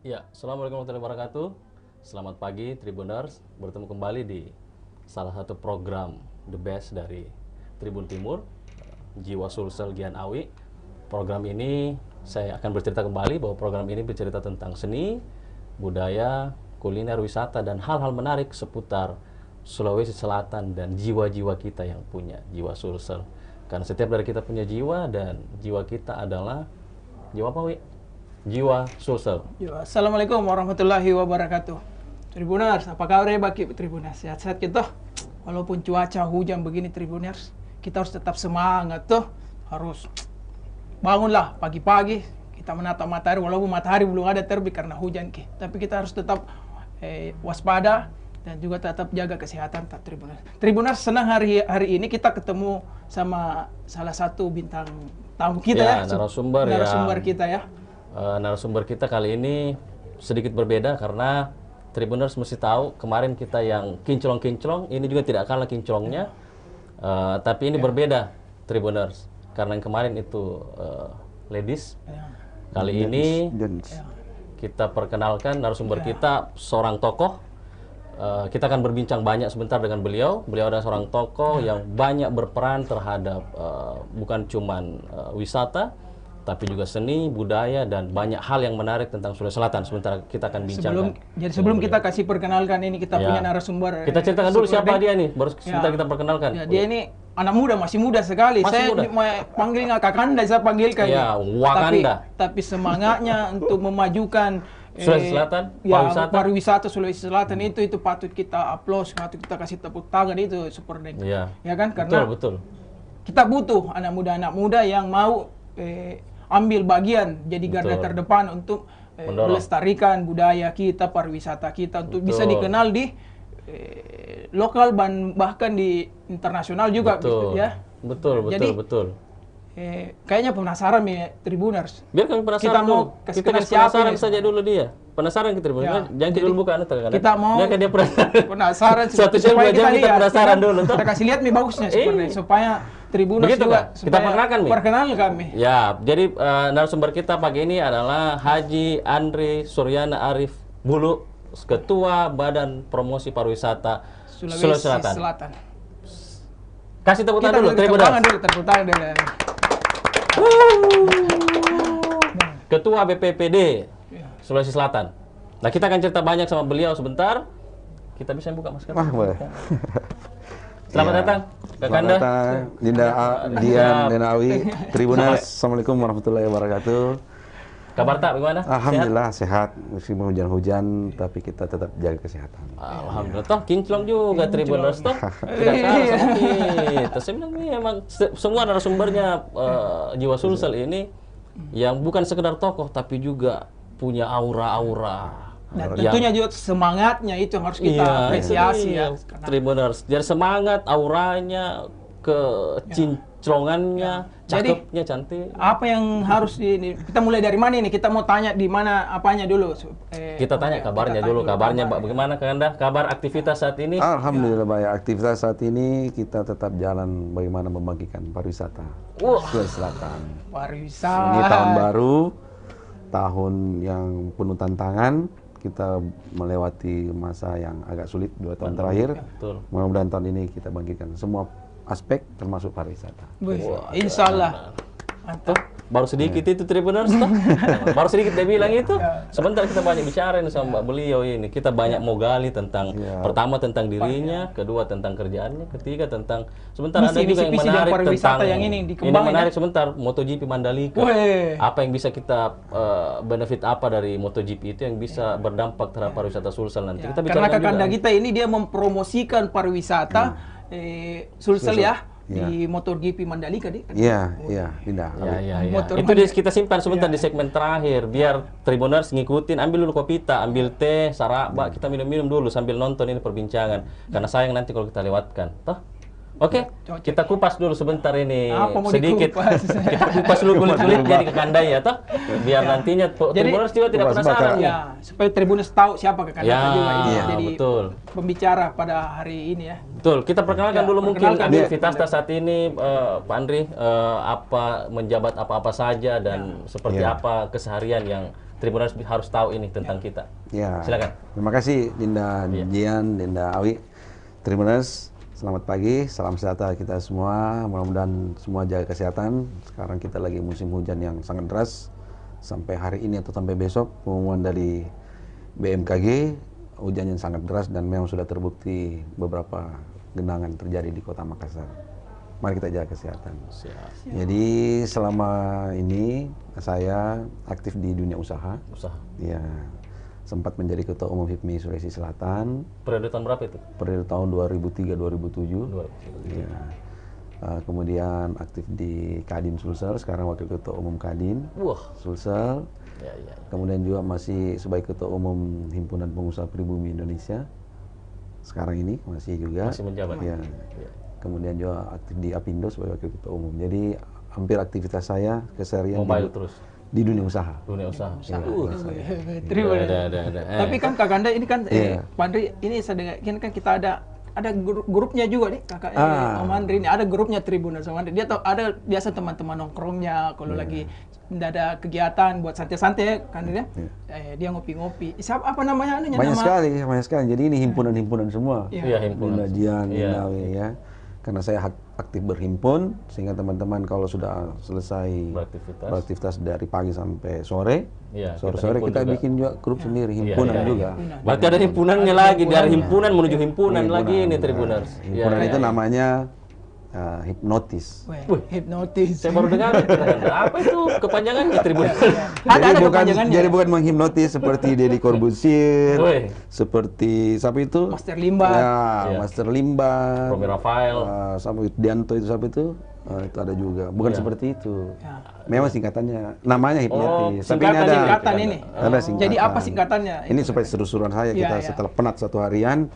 Ya, Assalamualaikum warahmatullahi wabarakatuh. Selamat pagi Tribuners, bertemu kembali di salah satu program The Best dari Tribun Timur, Jiwa Sulsel Gian Awi. Program ini saya akan bercerita kembali bahwa program ini bercerita tentang seni, budaya, kuliner, wisata, dan hal-hal menarik seputar Sulawesi Selatan dan jiwa-jiwa kita yang punya jiwa Sulsel. Karena setiap dari kita punya jiwa, dan jiwa kita adalah jiwa apa, Wi? Jiwa Sulsel. Assalamualaikum warahmatullahi wabarakatuh. Tribuners, apa kabar ya bagi Tribuners? Sehat-sehat kita. Walaupun cuaca hujan begini Tribuners, kita harus tetap semangat tuh. Harus bangunlah pagi-pagi, kita menatap matahari walaupun matahari belum ada terbit karena hujan ki. Tapi kita harus tetap waspada dan juga tetap jaga kesehatan tak Tribuners. Tribuners, senang hari ini kita ketemu sama salah satu bintang tamu kita ya. Narasumber kita ya. Narasumber kita kali ini sedikit berbeda karena Tribuners mesti tahu kemarin kita yang kinclong-kinclong, ini juga tidak kalah kinclongnya, tapi ini berbeda Tribuners karena yang kemarin itu ladies. Kali ini kita perkenalkan narasumber kita, seorang tokoh. Kita akan berbincang banyak sebentar dengan beliau. Beliau adalah seorang tokoh yang banyak berperan terhadap bukan cuman wisata, tapi juga seni, budaya, dan banyak hal yang menarik tentang Sulawesi Selatan. Sebentar kita akan bincangkan. Sebelum kita kasih perkenalkan ini, kita punya narasumber. Kita ceritakan dulu siapa dia nih, baru sebentar kita perkenalkan. Ya, dia ini anak muda, masih muda sekali. Saya mau panggil nggak Kakanda, saya panggilkan. Ya, Wakanda. Tapi semangatnya untuk memajukan Sulawesi Selatan, pariwisata Sulawesi Selatan itu patut kita aplaus, patut kita kasih tepuk tangan itu Super. Ya kan, karena betul. Kita butuh anak muda yang mau ambil bagian jadi garda terdepan untuk melestarikan budaya kita, pariwisata kita untuk bisa dikenal di lokal dan bahkan di internasional juga. Betul. Kayaknya penasaran nih Tribuners. Biar kami penasaran. Kita mau kasih penasaran saja dulu dia. Penasaran kita Tribuners. Jangan kita dulu buka kita mau dia penasaran satu jam 2 jam kita penasaran dulu. Kita kasih lihat nih bagusnya seperti supaya Tribuners begitu juga kita perkenalkan kami. Ya, jadi narasumber kita pagi ini adalah Haji Andri Suryana Arif Bulu, Ketua Badan Promosi Pariwisata Sulawesi Selatan. Kasih tepuk tangan dulu, tepuk tangan dulu. Ketua BPPD Sulawesi Selatan. Nah, kita akan cerita banyak sama beliau sebentar. Kita bisa buka masker. Boleh. Selamat datang, Kakanda. Dian Denawi, Tribuners. Assalamualaikum warahmatullahi wabarakatuh. Kabar tak bagaimana? Alhamdulillah sehat. Meskipun hujan-hujan, tapi kita tetap jaga kesehatan. Alhamdulillah. Toh kinclong juga Tribuners toh. Tidak kalah sakit. Saya bilang ini emang semua narasumbernya jiwa Sulsel ini yang bukan sekedar tokoh tapi juga punya aura-aura. Dan tentunya juga semangatnya itu yang harus kita apresiasi ya. Tribuners. Jadi semangat, auranya, kinclongannya, cakepnya, cantik. Apa yang harus kita mulai dari mana ini? Kita mau tanya di mana apanya dulu. Kita tanya kabarnya dulu. Kabarnya bagaimana Kakanda? Kabar aktivitas saat ini? Alhamdulillah baik. Aktivitas saat ini kita tetap jalan bagaimana membagikan pariwisata Sulawesi Selatan. Pariwisata. Ini tahun baru, tahun yang penuh tantangan. Kita melewati masa yang agak sulit 2 tahun terakhir. Mudah-mudahan tahun ini kita bagikan semua aspek termasuk pariwisata. Insya Allah. Mantap. Baru sedikit itu Tribuners toh. Baru sedikit dia bilang itu. Sebentar kita banyak bicara ini sama beliau ini. Kita banyak mau gali tentang pertama tentang dirinya, kedua tentang kerjaannya, ketiga tentang sebentar ada juga yang menarik tentang yang ini menarik sebentar MotoGP Mandalika. Apa yang bisa kita benefit apa dari MotoGP itu yang bisa berdampak terhadap pariwisata Sulsel nanti. Kita karena Kakanda kita ini dia mempromosikan pariwisata Sulsel ya. Di MotoGP Mandalika deh. Iya, pindah. Itu kita simpan sebentar di segmen terakhir biar Tribuners ngikutin, ambil dulu kopita, ambil teh, saraba, kita minum-minum dulu sambil nonton ini perbincangan. Karena sayang nanti kalau kita lewatkan. Toh? Oke, kita kupas dulu sebentar ini Apa mau sedikit. dikupas? Kita kupas dulu kulit-kulit jadi Kakandai ya toh. Biar nantinya Tribuners juga tidak kupas penasaran nih. Ya, supaya Tribuners tahu siapa Kakandai Ya, juga ini. iya, Jadi betul. pembicara pada hari ini ya. Betul, kita perkenalkan Ya, dulu mungkin perkenalkan. aktivitas saat ini Pak Andri, apa menjabat apa-apa saja dan seperti Ya. apa keseharian yang Tribuners harus tahu ini tentang kita. Ya. Silakan. Terima kasih Dinda Jian, Dinda Awi. Tribuners, selamat pagi, salam sejahtera kita semua. Mudah-mudahan semua jaga kesehatan. Sekarang kita lagi musim hujan yang sangat deras. Sampai hari ini atau sampai besok, pengumuman dari BMKG, hujan yang sangat deras dan memang sudah terbukti beberapa genangan terjadi di Kota Makassar. Mari kita jaga kesehatan. Siap. Jadi selama ini saya aktif di dunia usaha. Usaha. Ya, sempat menjadi Ketua Umum HIPMI Sulawesi Selatan Periode tahun berapa itu? periode tahun 2003-2007. 2003. Ya. Kemudian aktif di Kadin Sulsel, sekarang Wakil Ketua Umum Kadin Wah. Sulsel. Ya, ya. Kemudian juga masih sebagai Ketua Umum Himpunan Pengusaha Pribumi Indonesia. Sekarang ini masih juga. Masih menjabat. Ya. Ya. Kemudian juga aktif di Apindo sebagai Wakil Ketua Umum. Jadi hampir aktivitas saya keseharian Mobile terus. di dunia usaha. Dunia usaha. Tribuners. Ada. Tapi kan Kakandai ini kan Iya. Pak Andri ini saya dengar kan kita ada grupnya juga nih Kakak Om Andri ini ada grupnya Tribuners Om Andri. Dia tahu ada biasa teman-teman nongkrongnya kalau lagi tidak ada kegiatan buat santai-santai kan dia. Dia ngopi-ngopi. Siapa apa namanya anunya Banyak nama? sekali. Jadi ini himpunan-himpunan semua. Iya, himpunan. Dinda Jian, Iya. Dinda Awi, ya. Karena saya aktif berhimpun, sehingga teman-teman kalau sudah selesai beraktivitas dari pagi sampai sore, Iya, sore-sore kita bikin juga grup sendiri, Iya, himpunan iya, juga. Berarti ada himpunannya lagi, dari himpunan menuju himpunan lagi ini Tribuners. Himpunan Iya, itu iya. namanya hipnotis. Wih, hipnotis. Saya baru dengar itu. Apa itu kepanjangannya Tribuners? Ada Jadi kepanjangannya. bukan menghipnotis seperti Deddy Corbuzier, Woi. seperti siapa itu? Master Limbat. Ya, Iya. Master Limbat. Romi Rafael. Sama Dianto itu siapa itu? Itu ada juga. Bukan seperti itu. Ya. Memang singkatannya, namanya hipnotis. Tapi ini Singkatan ini. ada singkatan. Jadi apa singkatannya? Ini supaya seru-seruan saya kita Iya. setelah penat satu harian,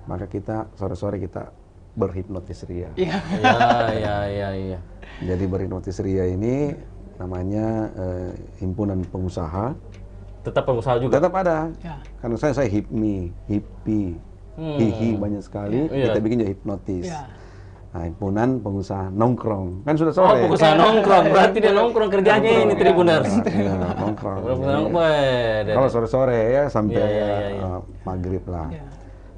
maka kita sore-sore kita berhipnotis ria. Iya. Iya. Jadi berhipnotis ria ini namanya himpunan pengusaha. Tetap pengusaha juga. Tetap ada. Ya. Karena saya HIPMI, HIPI, HIHI banyak sekali. Iya. Kita bikin juga hipnotis. Ya. Nah, himpunan pengusaha nongkrong. Kan sudah Oh, sore. pengusaha nongkrong. Berarti dia nongkrong kerjanya ini Tribuners. Iya, nongkrong. Nongkrong. Kalau sore-sore ya sampai Iya. maghrib lah. Iya.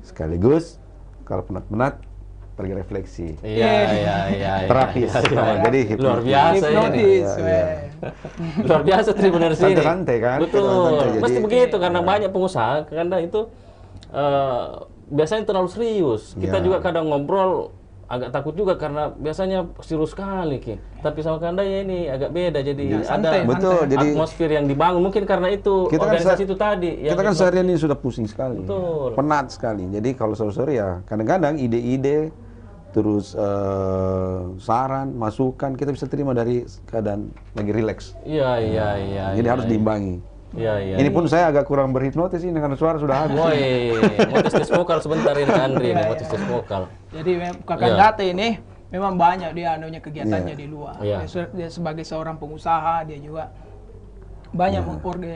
Sekaligus kalau penat-penat pergi refleksi. Iya. Terapis. Nah, jadi luar biasa ini. Hipnotis. Iya, iya. Luar biasa Tribuners ini. Santai-santai kan? Betul. Santai-santai. Jadi- Mesti begitu karena banyak pengusaha karena itu biasanya terlalu serius. Kita Ya. juga kadang ngobrol agak takut juga karena biasanya serius sekali Ki. Tapi sama Kanda ya ini agak beda jadi Ya, ada santai. Betul, jadi atmosfer yang dibangun mungkin karena itu Kita kan organisasi itu tadi yang kita kan seharian ini sudah pusing sekali. Betul. Penat sekali. Jadi kalau sore-sore ya kadang-kadang ide-ide terus saran, masukan kita bisa terima dari keadaan lagi rileks. Iya. Jadi harus diimbangi. Iya. Ini pun saya agak kurang berhipnotis ini karena suara sudah habis. Woi, mau tes vokal sebentar ini Andri nih, mau tes vokal. Jadi Kakak Date ini memang banyak dia anunya kegiatannya di luar. Iya. Dia sebagai seorang pengusaha dia juga banyak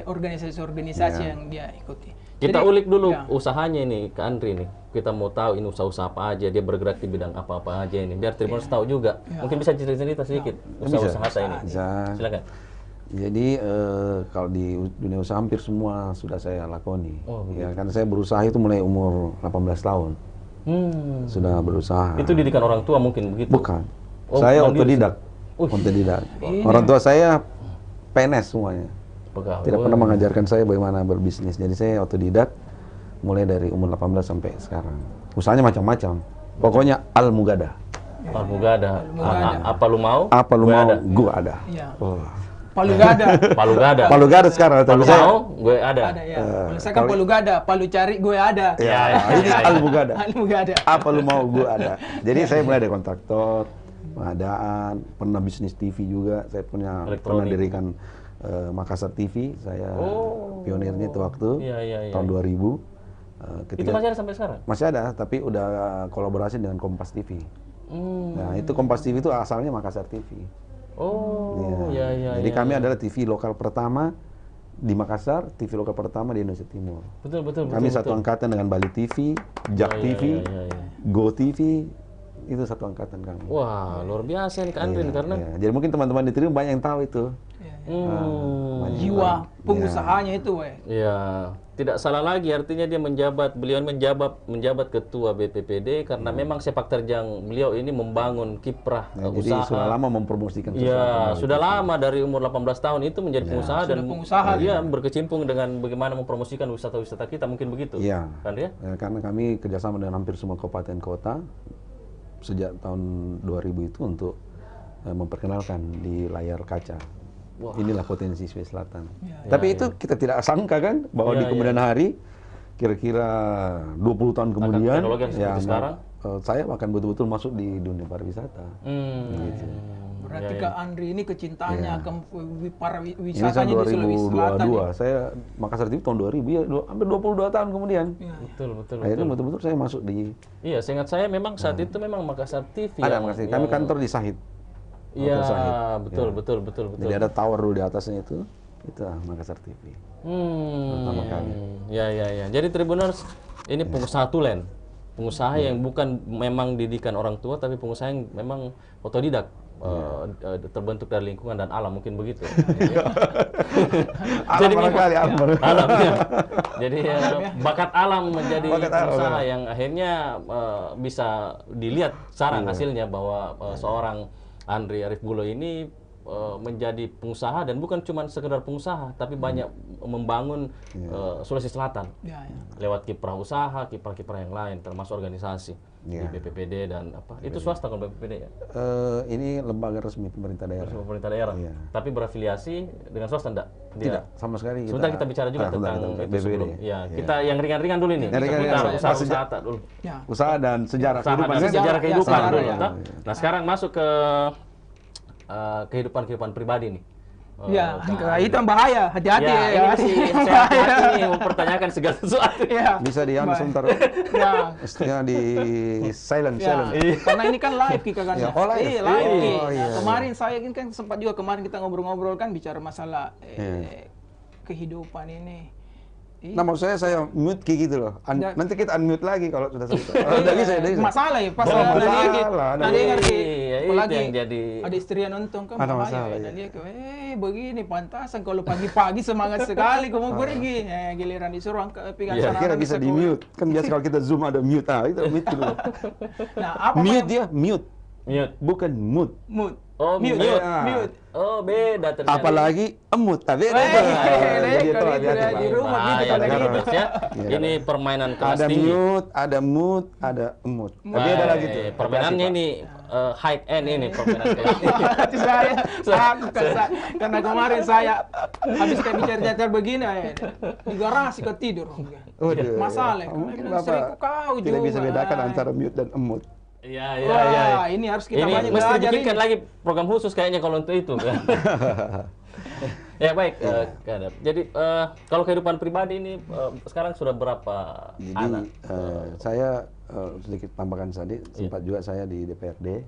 organisasi-organisasi yang dia ikuti. Kita Jadi, ulik dulu ya. usahanya ini ke Andri nih. Kita mau tahu ini usaha-usaha apa aja, dia bergerak di bidang apa-apa aja ini. Biar Tribuners tahu juga. Mungkin bisa cerita-cerita sedikit usaha-usaha saya ini. Bisa. Silakan. Jadi kalau di dunia usaha hampir semua sudah saya lakoni. Oh, Ya kan saya berusaha itu mulai umur 18 tahun. Sudah berusaha. Itu didikan orang tua mungkin begitu. Bukan. Oh, Saya mandiri. otodidak. Otodidak. Orang tua saya PNS semuanya. Pegawai. Tidak pernah mengajarkan saya bagaimana berbisnis. Jadi saya otodidak mulai dari umur 18 sampai sekarang. Usahanya macam-macam. Pokoknya al-mugadah. Al-Mugada. Apa lu mau? Apa lu Gue mau, ada. gua ada. Iya. Oh. Palu Gada. Palu Gada. Palu Gada sekarang. Palu tapi saya, mau? Gue ada. Ada ya. Kalau saya kan Palu Gada, Palu cari gue ada. ya, ini ya. al-mugadah. Palu Gada. Apa lu mau, gua ada. Jadi saya mulai dari kontraktor, pengadaan, pernah bisnis TV juga. Saya pernah dirikan Makassar TV. Saya pionirnya itu waktu Iya. tahun 2000. Itu masih ada sampai sekarang? Masih ada, tapi udah kolaborasi dengan Kompas TV. Nah, itu Kompas TV itu asalnya Makassar TV. Oh, ya. Jadi kami adalah TV lokal pertama di Makassar, TV lokal pertama di Indonesia Timur. Betul. Kami satu angkatan dengan Bali TV, Jak TV, Go TV, itu satu angkatan kami. Wah, luar biasa nih Kak Andrin karena. Jadi mungkin teman-teman di Tribun banyak yang tahu itu. Jiwa pengusahanya itu, Iya, tidak salah lagi artinya dia beliau menjabat ketua BPPD karena memang sepak terjang beliau ini membangun kiprah Jadi usaha. sudah lama mempromosikan sesuatu. Iya, sudah lama dari umur 18 tahun itu menjadi pengusaha dan berkecimpung dengan bagaimana mempromosikan wisata-wisata kita, mungkin begitu. Iya. Kan ya? Karena kami kerjasama dengan hampir semua kabupaten kota sejak tahun 2000 itu untuk memperkenalkan di layar kaca. Inilah potensi Sulawesi Selatan. Tapi itu kita tidak sangka kan bahwa di kemudian hari, kira-kira 20 tahun kemudian, sekarang, saya akan betul-betul masuk di dunia pariwisata. Gitu. Berarti Kak Andri ini kecintaannya akan para Ini wisatanya di Sulawesi Selatan. 2022, saya Makassar TV tahun 2000, ya hampir 22 tahun kemudian. Betul. Akhirnya betul-betul saya masuk di... Iya, seingat saya memang saat itu memang Makassar TV. Ada Makassar TV, kami kantor di Sahid. Iya, betul. Jadi ada tower dulu di atasnya itu Makassar TV. Pertama kali. Ya. Jadi Tribuners ini pengusaha tulen, pengusaha yang bukan memang didikan orang tua, tapi pengusaha yang memang otodidak, terbentuk dari lingkungan dan alam, mungkin begitu. Jadi alam ya. Jadi bakat alam menjadi pengusaha yang akhirnya bisa dilihat sekarang hasilnya bahwa seorang Andri Arif Bulo ini menjadi pengusaha dan bukan cuma sekedar pengusaha, tapi banyak membangun Sulawesi Selatan lewat kiprah usaha, kiprah-kiprah yang lain, termasuk organisasi di BPPD dan apa. Itu swasta kan BPPD ya? Ini lembaga resmi pemerintah daerah. Pemerintah daerah. Tapi berafiliasi dengan swasta enggak? Tidak, sama sekali. Sebentar kita bicara juga tentang itu sebelum. Ya, kita yang ringan-ringan dulu ini. Usaha dulu. Usaha dan sejarah kehidupan dulu. Nah, sekarang masuk ke kehidupan pribadi nih. Itu yang bahaya. Hati-hati ya. Saya hati-hati mempertanyakan segala sesuatu. Bisa diam sebentar. Istilah di silent. Karena ini kan live Kika kan. Live. Kemarin saya kan sempat juga kita ngobrol-ngobrol kan bicara masalah kehidupan ini. Nah, maksud saya mute gitu loh. Nanti kita unmute lagi kalau sudah selesai. Udah bisa. Masalah ya, pas tadi ngerti. Apalagi yang jadi ada istri yang nonton kan. Ada masalah. Dan dia begini pantasan kalau pagi-pagi semangat sekali kamu pergi. Giliran disuruh pegang sana. Kira bisa di mute. Kan biasa kalau kita zoom ada mute. Itu mute dulu. Nah, apa mute dia? Mute. Bukan mood. Oh, mute. Oh, beda ternyata. Apalagi emut, tapi jadi itu hati-hati di rumah gitu ya. Ini permainan kelas tinggi. Ada mood, ada emut. Beda lagi tuh. Permainannya ini high end ini permainan kelas tinggi. Karena kemarin saya habis kami bicara begini di garasi tidur. Masalah. Mungkin Bapak tidak bisa bedakan antara mute dan emut. Iya. Ini harus kita banyak mesti dibikinkan lagi program khusus kayaknya kalau untuk itu kan. Ya baik, jadi kalau kehidupan pribadi ini sekarang sudah berapa anak? Saya sedikit tambahkan tadi, sempat juga saya di DPRD.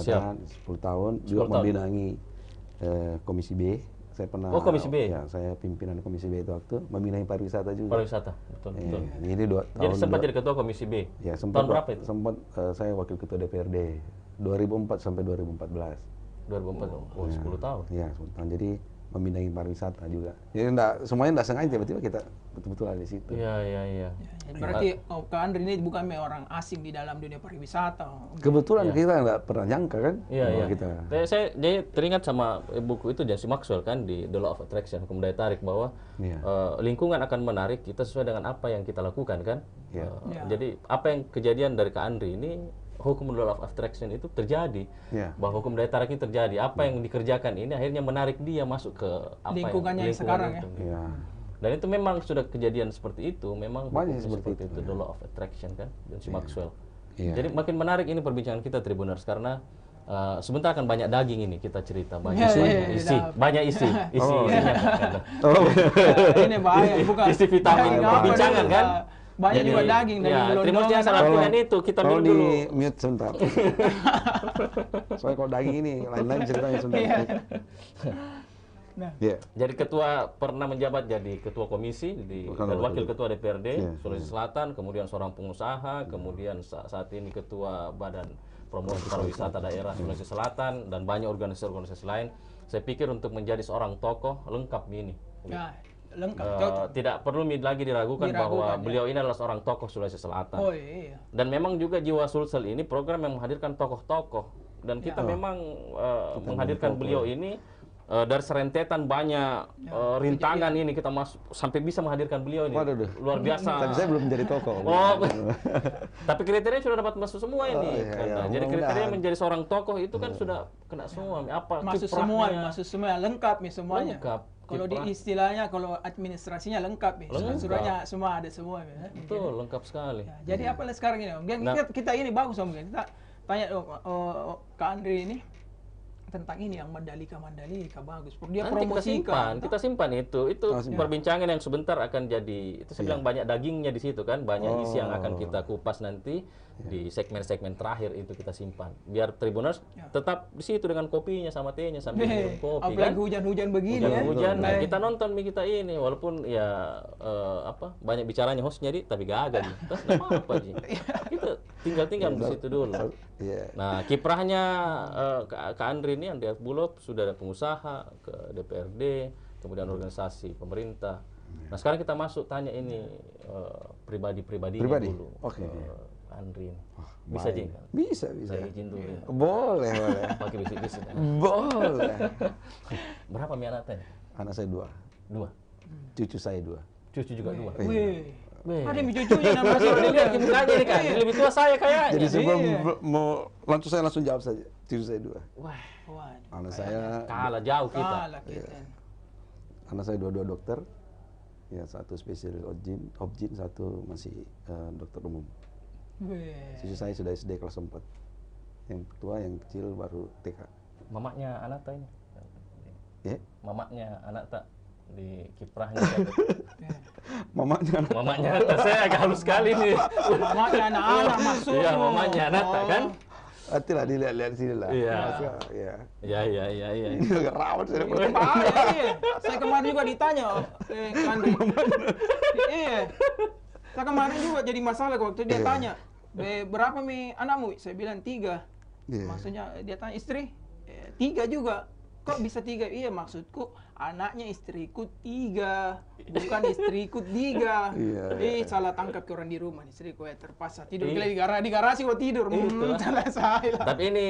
Siap. 10 tahun, juga membinangi Komisi B. Saya pernah, Komisi B? Ya, saya pimpinan Komisi B itu waktu membinangi pariwisata juga. Pariwisata, betul. Ini 2 tahun. Jadi sempat jadi ketua Komisi B? Ya, sempat. Tahun berapa itu? Sempat saya wakil ketua DPRD, 2004 sampai 2014. 2004, 10 tahun? Ya, 10 tahun. Jadi membinangi pariwisata juga. Jadi semuanya tidak sengaja, tiba-tiba kita betul-betul ada di situ. Iya. Berarti Kak Andri ini bukan orang asing di dalam dunia pariwisata. Kebetulan kita nggak pernah nyangka kan. Iya. Saya jadi teringat sama buku itu James Maxwell kan di The Law of Attraction, hukum daya tarik, bahwa lingkungan akan menarik kita sesuai dengan apa yang kita lakukan kan. Jadi apa yang kejadian dari Kak Andri ini, hukum law of attraction itu terjadi, bahwa hukum daya tarik ini terjadi. Apa yang dikerjakan ini akhirnya menarik dia masuk ke apa lingkungannya yang sekarang itu. Dan itu memang sudah kejadian seperti itu, memang seperti itu, the law of attraction kan, James Maxwell. Jadi makin menarik ini perbincangan kita Tribuners karena sebentar akan banyak daging ini kita cerita, banyak isi. Ini bahaya, bukan isi vitamin perbincangan kan. Banyak juga daging dari ya, gelondongan. Tribuners jangan salah pilihan itu, kita Kalau minum di dulu. mute sebentar. Soalnya kalau daging ini lain-lain ceritanya sebentar. Iya. Nah, Iya. Jadi ketua pernah menjabat jadi ketua komisi dan wakil ketua DPRD Sulawesi Selatan, kemudian seorang pengusaha, kemudian saat ini ketua Badan Promosi Pariwisata Daerah Sulawesi Selatan dan banyak organisasi-organisasi lain. Saya pikir untuk menjadi seorang tokoh lengkap ini. nah, lengkap. Cocok. Tidak perlu lagi diragukan bahwa ya. beliau ini adalah seorang tokoh Sulawesi Selatan. Oh iya. Dan memang juga Jiwa Sulsel ini program yang menghadirkan tokoh-tokoh dan kita memang menghadirkan beliau ini dari serentetan banyak rintangan ini kita masuk sampai bisa menghadirkan beliau ini. Waduh. Luar biasa. Tapi saya belum menjadi tokoh. Oh, tapi kriteria sudah dapat masuk semua ini. iya. Jadi kriteria Mudah-mudahan. menjadi seorang tokoh itu kan sudah kena semua. Apa Masuk kiprahnya? semua lengkap nih semuanya. Lengkap. Kalau di istilahnya, kalau administrasinya lengkap ya. Surat-suratnya semua ada semua ya. Betul, lengkap sekali. Ya, jadi apa sekarang ini Om? Kita ini bagus Om. Kita tanya Kak Andri ini tentang ini yang Mandalika bagus. Dia Nanti promosikan. kita simpan itu perbincangan yang sebentar akan jadi itu saya bilang banyak dagingnya di situ kan, banyak isi yang akan kita kupas nanti di segmen-segmen terakhir itu kita simpan. Biar Tribuners tetap di situ dengan kopinya sama tehnya sambil minum kopi Apalagi kan. hujan-hujan begini ya. Hujan, nah, kita nonton kita ini walaupun ya banyak bicaranya hostnya tapi gagah Ji. Terus nggak apa-apa Ji. Kita tinggal di situ dulu. Nah, kiprahnya Kak Andri ini yang di Bulog sudah ada pengusaha ke DPRD, kemudian organisasi pemerintah. Nah, sekarang kita masuk tanya ini pribadi dulu. Oke. Andri ini. Bisa Ji? Bisa. Saya izin dulu. Ya. Boleh. Pakai bisik-bisik. Ya. Boleh. Berapa anaknya? Anak saya 2. 2. Cucu saya 2. Cucu juga 2. Wih. Ada cucunya nama saya Lihat mukanya ini kan, lebih tua saya kayaknya. Jadi sebelum mau saya langsung jawab saja. Cucu saya 2. Wah, Anak saya kalah jauh kita. Anak saya 2 dokter. Ya, satu spesialis objin, satu masih dokter umum. Cucu saya sudah SD kelas 4. Yang tua, yang kecil baru TK. Mamaknya anak tak ini? Ya? Mamaknya anak tak di kiprahnya. Mamanya Mamanya anak saya agak halus sekali nih. Mamanya anak-anak masuk. Iya, mamanya anak tak kan? Nantilah dilihat sini lah. Iya. Iya. Iya. Ini agak rawat saya. Iya. Saya kemarin juga ditanya, Andri. Iya. Saya kemarin juga jadi masalah waktu dia tanya, berapa anakmu? Saya bilang 3. Maksudnya dia tanya istri, 3 juga. Kok bisa 3? Iya, maksudku anaknya istriku 3, bukan istriku 3. Salah tangkap ke orang di rumah, istriku terpaksa tidur di garasi kok tidur. Salah saya. Tapi ini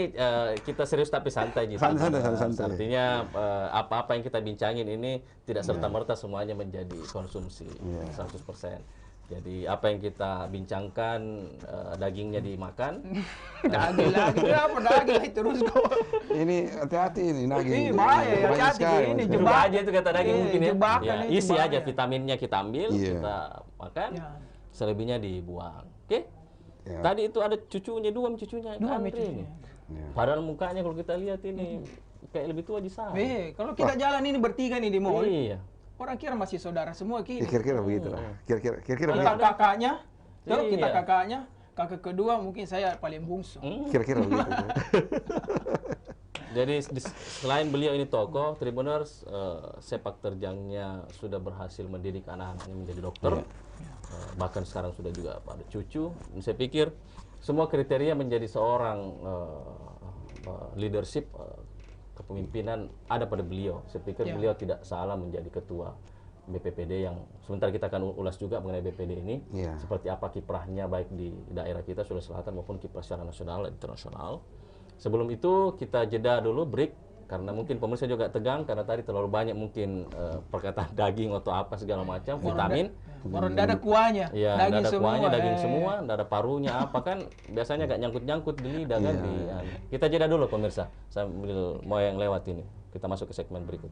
kita serius tapi santai gitu. Santai. Artinya apa-apa yang kita bincangin ini tidak serta-merta semuanya menjadi konsumsi 100%. Jadi apa yang kita bincangkan dagingnya dimakan. Daging lagi berapa daging terus kok. Ini hati-hati ini daging. Bahaya, hati-hati ini Coba aja itu kata daging mungkin ya. Isi bahaya. aja vitaminnya kita ambil, kita makan. Selebihnya dibuang. Oke? Tadi itu ada cucunya 2 Andri ini. Padahal mukanya kalau kita lihat ini kayak lebih tua di sana. Kalau kita jalan ini bertiga nih di mall. Iya. Orang kira masih saudara semua Ya, kira-kira begitu lah. Kira-kira kita kakaknya, terus kita kakaknya, kakak kedua mungkin saya paling bungsu. Kira-kira begitu. Jadi selain beliau ini tokoh, Tribuners sepak terjangnya sudah berhasil mendidik anak-anaknya menjadi dokter. Bahkan sekarang sudah juga ada cucu. Saya pikir semua kriteria menjadi seorang leadership kepemimpinan ada pada beliau. Saya pikir beliau tidak salah menjadi ketua BPPD yang sebentar kita akan ulas juga mengenai BPD ini. Seperti apa kiprahnya baik di daerah kita Sulawesi Selatan maupun kiprah secara nasional dan internasional. Sebelum itu kita jeda dulu break karena mungkin pemirsa juga tegang karena tadi terlalu banyak mungkin perkataan daging atau apa segala macam vitamin. Orang ada kuahnya, ya, daging ada semua, kuahnya, daging semua, ada parunya apa kan biasanya agak nyangkut-nyangkut di lidah kan. Kita jeda dulu pemirsa sambil mau yang lewat ini. Kita masuk ke segmen berikut.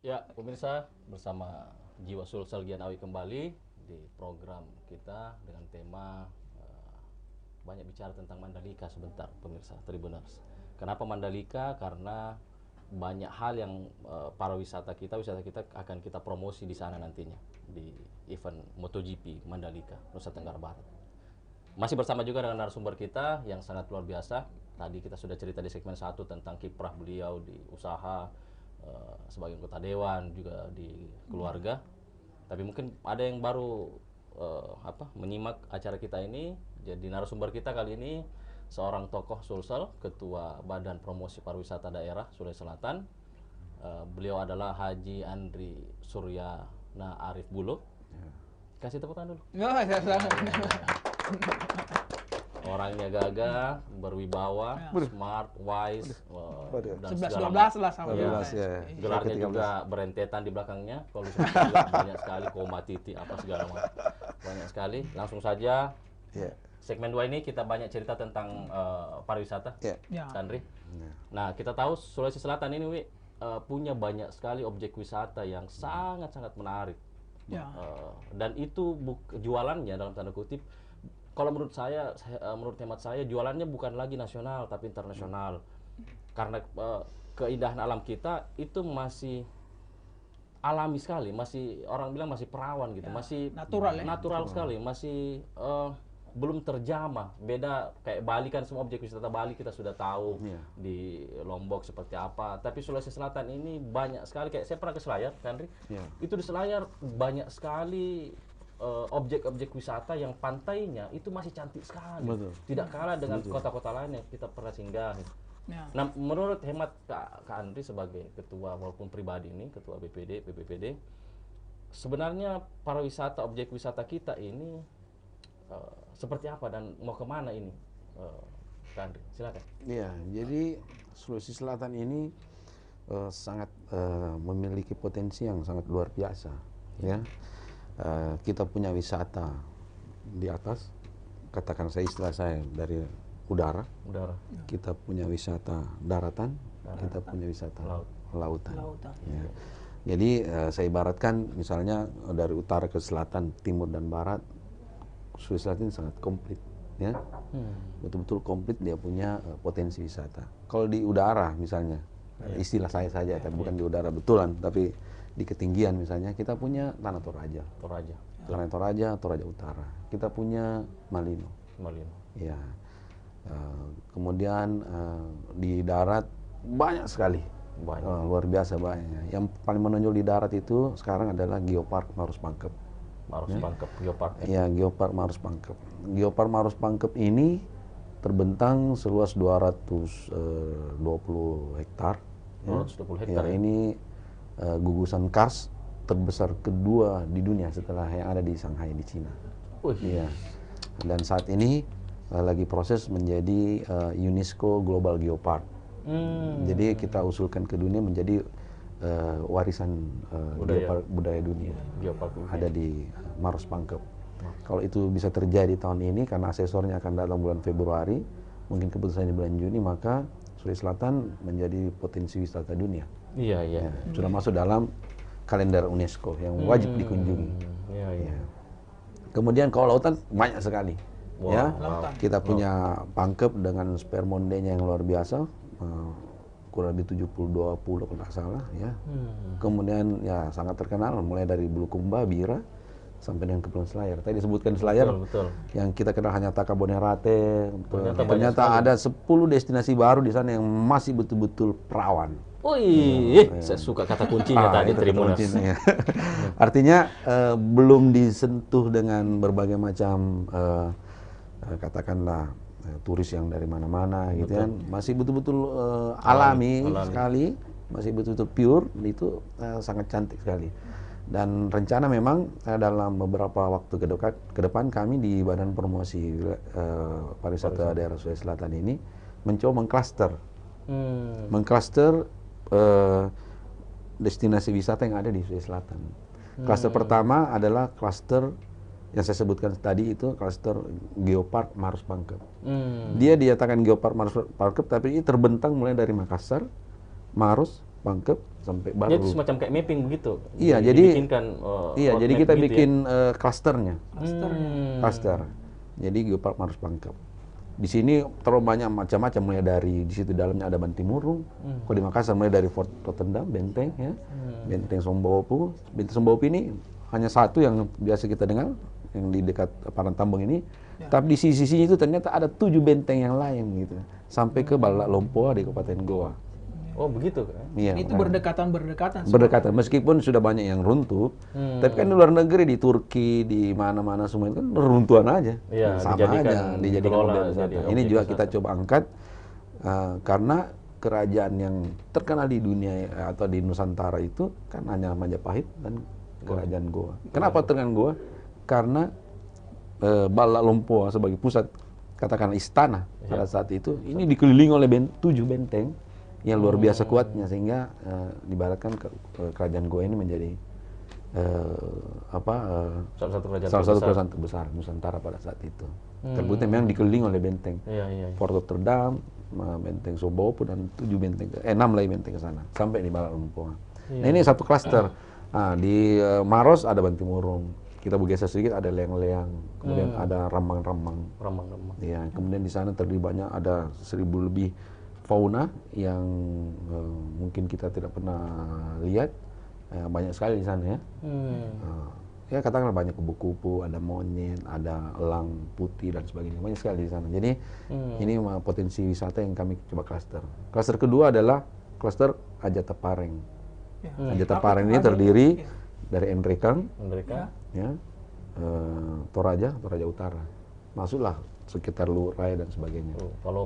Ya, pemirsa, bersama Jiwa Sulsel Gian Awi kembali di program kita dengan tema banyak bicara tentang Mandalika sebentar, pemirsa Tribuners. Kenapa Mandalika? Karena banyak hal yang wisata kita akan kita promosi di sana nantinya di event MotoGP Mandalika, Nusa Tenggara Barat. Masih bersama juga dengan narasumber kita yang sangat luar biasa. Tadi kita sudah cerita di segmen 1 tentang kiprah beliau di usaha, sebagai anggota dewan, juga di keluarga. Tapi mungkin ada yang baru menyimak acara kita ini. Jadi narasumber kita kali ini seorang tokoh Sulsel, Ketua Badan Promosi Pariwisata Daerah Sulawesi Selatan. Beliau adalah Haji Andri Suryana Arif Bulo. Kasih tepuk tangan dulu. Orangnya gagah, berwibawa, smart, wise, dan 11-12 lah sama. Gelarnya juga berentetan di belakangnya. Kalau disebut banyak sekali, koma, titik, apa segala macam. Banyak sekali. Langsung saja. Segmen 2 ini kita banyak cerita tentang pariwisata, Andri. Nah, kita tahu Sulawesi Selatan ini, Wi, punya banyak sekali objek wisata yang sangat-sangat menarik. Dan itu jualannya dalam tanda kutip, kalau menurut saya, menurut hemat saya, jualannya bukan lagi nasional tapi internasional. Karena keindahan alam kita itu masih alami sekali, masih orang bilang masih perawan gitu, masih natural sekali, masih belum terjamah. Beda kayak Bali kan, semua objek wisata Bali kita sudah tahu, di Lombok seperti apa. Tapi Sulawesi Selatan ini banyak sekali, kayak saya pernah ke Selayar, kan, Ri? Itu di Selayar banyak sekali objek-objek wisata yang pantainya itu masih cantik sekali. Tidak kalah dengan kota-kota lain yang kita pernah singgah. Nah, menurut hemat Kak Andri sebagai ketua walaupun pribadi ini, ketua BPPD, sebenarnya pariwisata, objek wisata kita ini seperti apa dan mau kemana ini, Kak Andri? Silakan. Iya, jadi Sulawesi Selatan ini sangat memiliki potensi yang sangat luar biasa, ya. Kita punya wisata di atas, katakan istilah saya dari udara. Kita punya wisata daratan. Kita punya wisata lautan. Ya. Jadi saya ibaratkan misalnya dari utara ke selatan, timur dan barat, Sulawesi Selatan sangat komplit, ya. Betul-betul komplit, dia punya potensi wisata. Kalau di udara misalnya, istilah saya saja, tapi bukan di udara betulan, tapi di ketinggian misalnya kita punya Tanah Toraja. Tanah Toraja Utara. Kita punya Malino. Ya. Kemudian di darat banyak sekali. Luar biasa banyak. Yang paling menonjol di darat itu sekarang adalah Geopark Marus Pangkep. Geopark. Ya, Geopark Marus Pangkep. Geopark Marus Pangkep ini terbentang seluas 220 hektar. 220 hektar. Ya, ini gugusan kars terbesar kedua di dunia setelah yang ada di Shanghai di Cina. Iya. Dan saat ini lagi proses menjadi UNESCO Global Geopark. Jadi kita usulkan ke dunia menjadi warisan budaya dunia. Ada di Marus Pangkep. Kalau itu bisa terjadi tahun ini, karena asesornya akan datang bulan Februari, mungkin keputusannya bulan Juni, maka Sulawesi Selatan menjadi potensi wisata dunia. Iya. Sudah masuk dalam kalender UNESCO yang wajib dikunjungi. Kemudian kalau lautan banyak sekali. Kita punya Pangkep dengan spermonde-nya yang luar biasa, kurang lebih 70-20 kalau tidak salah, ya. Kemudian ya sangat terkenal mulai dari Bulukumba, Bira, sampai dengan Kepulauan Selayar. Tadi disebutkan Selayar, yang kita kenal hanya Takabonerate. Ternyata ada 10 destinasi baru di sana yang masih betul-betul perawan. Saya suka kata kuncinya tadi, Tribuners. Artinya belum disentuh dengan berbagai macam katakanlah turis yang dari mana-mana gitu kan. Masih betul-betul alami sekali, masih betul-betul pure, itu sangat cantik sekali. Dan rencana memang dalam beberapa waktu ke depan kami di Badan Promosi Pariwisata Daerah Sulawesi Selatan ini mencoba mengklaster destinasi wisata yang ada di Sulawesi Selatan. Klaster pertama adalah klaster yang saya sebutkan tadi, itu klaster Geopark Marus Pangkep. Dia dinyatakan Geopark Marus Pangkep, tapi ini terbentang mulai dari Makassar, Marus Pangkep, sampai baru. Jadi semacam kayak mapping begitu. Iya, jadi dibikinkan, jadi kita gitu bikin klasternya. Hmm. Klaster. Jadi Geopark Marus Pangkep. Di sini terlalu banyak macam-macam, mulai dari di situ dalamnya ada Bantimurung. Kalau di Makassar mulai dari Fort Rotendam, Benteng ya. Benteng Sombopu. Benteng Sombopu ini hanya satu yang biasa kita dengar, yang di dekat Parantambang ini. Tapi di sisi-sisi itu ternyata ada 7 benteng yang lain gitu. Sampai ke Balak Lompoa di Kabupaten Goa. Oh begitu kan? Iya, Itu berdekatan. berdekatan. Meskipun sudah banyak yang runtuh, tapi kan di luar negeri, di Turki, di mana-mana semua itu kan runtuhan aja. Iya, sama aja dijadikan objek wisata. Ini juga kita coba angkat karena kerajaan yang terkenal di dunia atau di Nusantara itu kan hanya Majapahit dan Kerajaan Goa. Kenapa terkenal Goa? Karena Balak Lompoa sebagai pusat, katakanlah istana pada saat itu, ini dikelilingi oleh 7 benteng yang luar biasa kuatnya, sehingga diibaratkan kerajaan Goa ini menjadi salah satu kerajaan terbesar Nusantara pada saat itu. Terbukti memang dikelilingi oleh benteng. Fort Rotterdam, benteng Sombopu dan 6 lagi benteng ke sana sampai di Balak Lompoa. Nah, ini satu klaster. Nah, di Maros ada Bantimurung. Kita bergeser sedikit ada leang-leang, kemudian ada rambang-rambang. Ya, kemudian di sana terdiri banyak, ada 1000 lebih fauna yang mungkin kita tidak pernah lihat, banyak sekali di sana ya. Ya katakanlah banyak kupu-kupu, ada monyet, ada elang putih dan sebagainya, banyak sekali di sana. Jadi ini potensi wisata yang kami coba klaster. Klaster kedua adalah klaster Ajata Pareng. Ajata Pareng ini terdiri dari Endrekang, ya, Toraja Utara, masuklah sekitar Lurai dan sebagainya.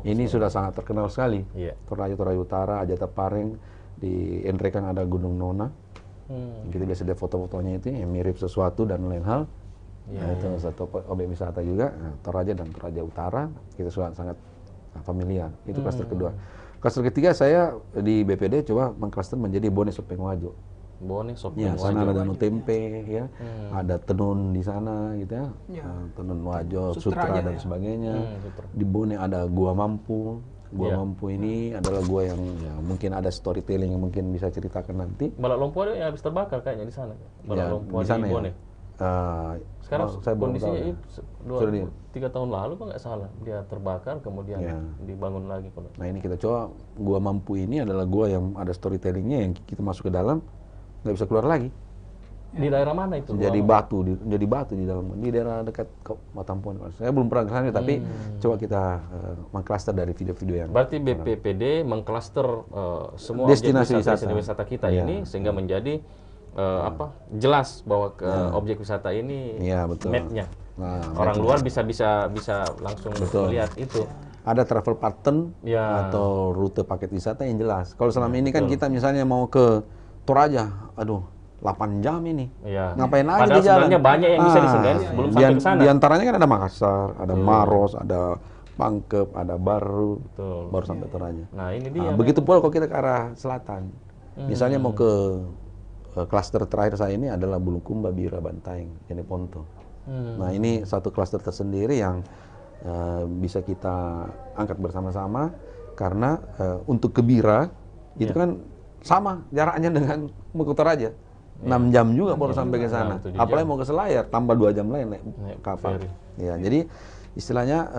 Ini sudah sangat terkenal sekali. Toraja Utara, Ajata Pareng, di Endrekang ada Gunung Nona. Kita biasa lihat foto-fotonya itu yang mirip sesuatu dan lain hal. Itu satu objek wisata juga. Toraja dan Toraja Utara kita sudah sangat familiar. Itu klaster kedua. Klaster ketiga saya di BPD coba mengklaster menjadi Bone Sopeng Wajo. Ya, sana ada Danau Tempe, ya, ada tenun di sana, gitu ya, tenun Wajo, Sutra dan sebagainya. Di Bone ada Gua Mampu. Gua Mampu ini adalah gua yang ya, mungkin ada storytelling yang mungkin bisa ceritakan nanti. Balak Lompoa yang habis terbakar kayaknya di sana. Balak Lompoa di sana, di Bone. Sekarang saya kondisinya itu 3 tahun lalu kalau nggak salah dia terbakar, kemudian dibangun lagi. Nah ini kita coba Gua Mampu ini adalah gua yang ada storytellingnya, yang kita masuk ke dalam nggak bisa keluar lagi. Di daerah mana itu? Jadi batu di dalam, di daerah dekat Matampuan. Saya belum pernah ke sana, tapi coba kita mengklaster dari video-video yang. Berarti BPPD mengklaster semua destinasi wisata kita ini sehingga menjadi jelas bahwa objek wisata ini map-nya. Orang luar bisa langsung melihat itu. Ada travel pattern atau rute paket wisata yang jelas. Kalau selama ini kan kita misalnya mau ke Toraja, 8 jam ini. Ngapain lagi di jalan? Sebenarnya banyak yang bisa disegani sebelum sampai ke sana. Di antaranya kan ada Makassar, ada Maros, ada Pangkep, ada baru sampai Toraja. Nah, ini dia. Begitu pula kalau kita ke arah selatan. Misalnya mau ke klaster terakhir saya ini adalah Bulukumba, Bira, Bantaeng, Jeneponto. Nah, ini satu klaster tersendiri yang bisa kita angkat bersama-sama karena untuk ke Bira itu kan sama jaraknya dengan mau ke Toraja. 6 jam juga baru sampai ke sana. Apalagi mau ke Selayar, tambah 2 jam lain naik kapal. Ya, jadi istilahnya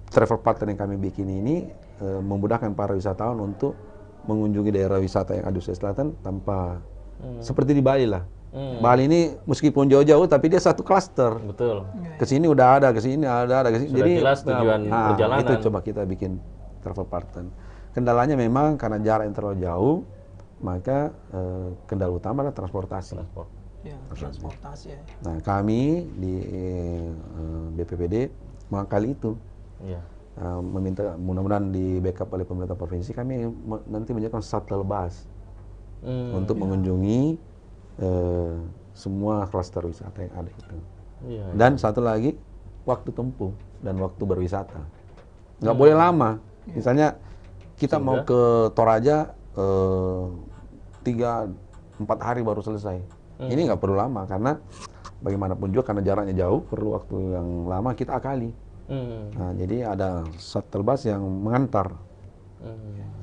travel pattern yang kami bikin ini memudahkan para wisatawan untuk mengunjungi daerah wisata yang ada di selatan tanpa seperti di Bali lah. Bali ini meskipun jauh-jauh tapi dia satu klaster. Betul. Kesini udah ada, kesini ada, kesini. Sudah jadi jelas tujuan perjalanan. Itu coba kita bikin travel pattern. Kendalanya memang karena jarak yang terlalu jauh, maka kendala utama adalah transportasi. Transportasi. Nah, kami di BPPD mengakali itu. Meminta mudah-mudahan di backup oleh pemerintah provinsi, kami nanti menyiapkan shuttle bus untuk mengunjungi semua klaster wisata yang ada itu. Dan satu lagi, waktu tempuh dan waktu berwisata. Nggak boleh lama. Misalnya kita mau ke Toraja 3-4 hari baru selesai. Ini nggak perlu lama karena bagaimanapun juga karena jaraknya jauh, perlu waktu yang lama, kita akali. Nah, jadi ada shuttle bus yang mengantar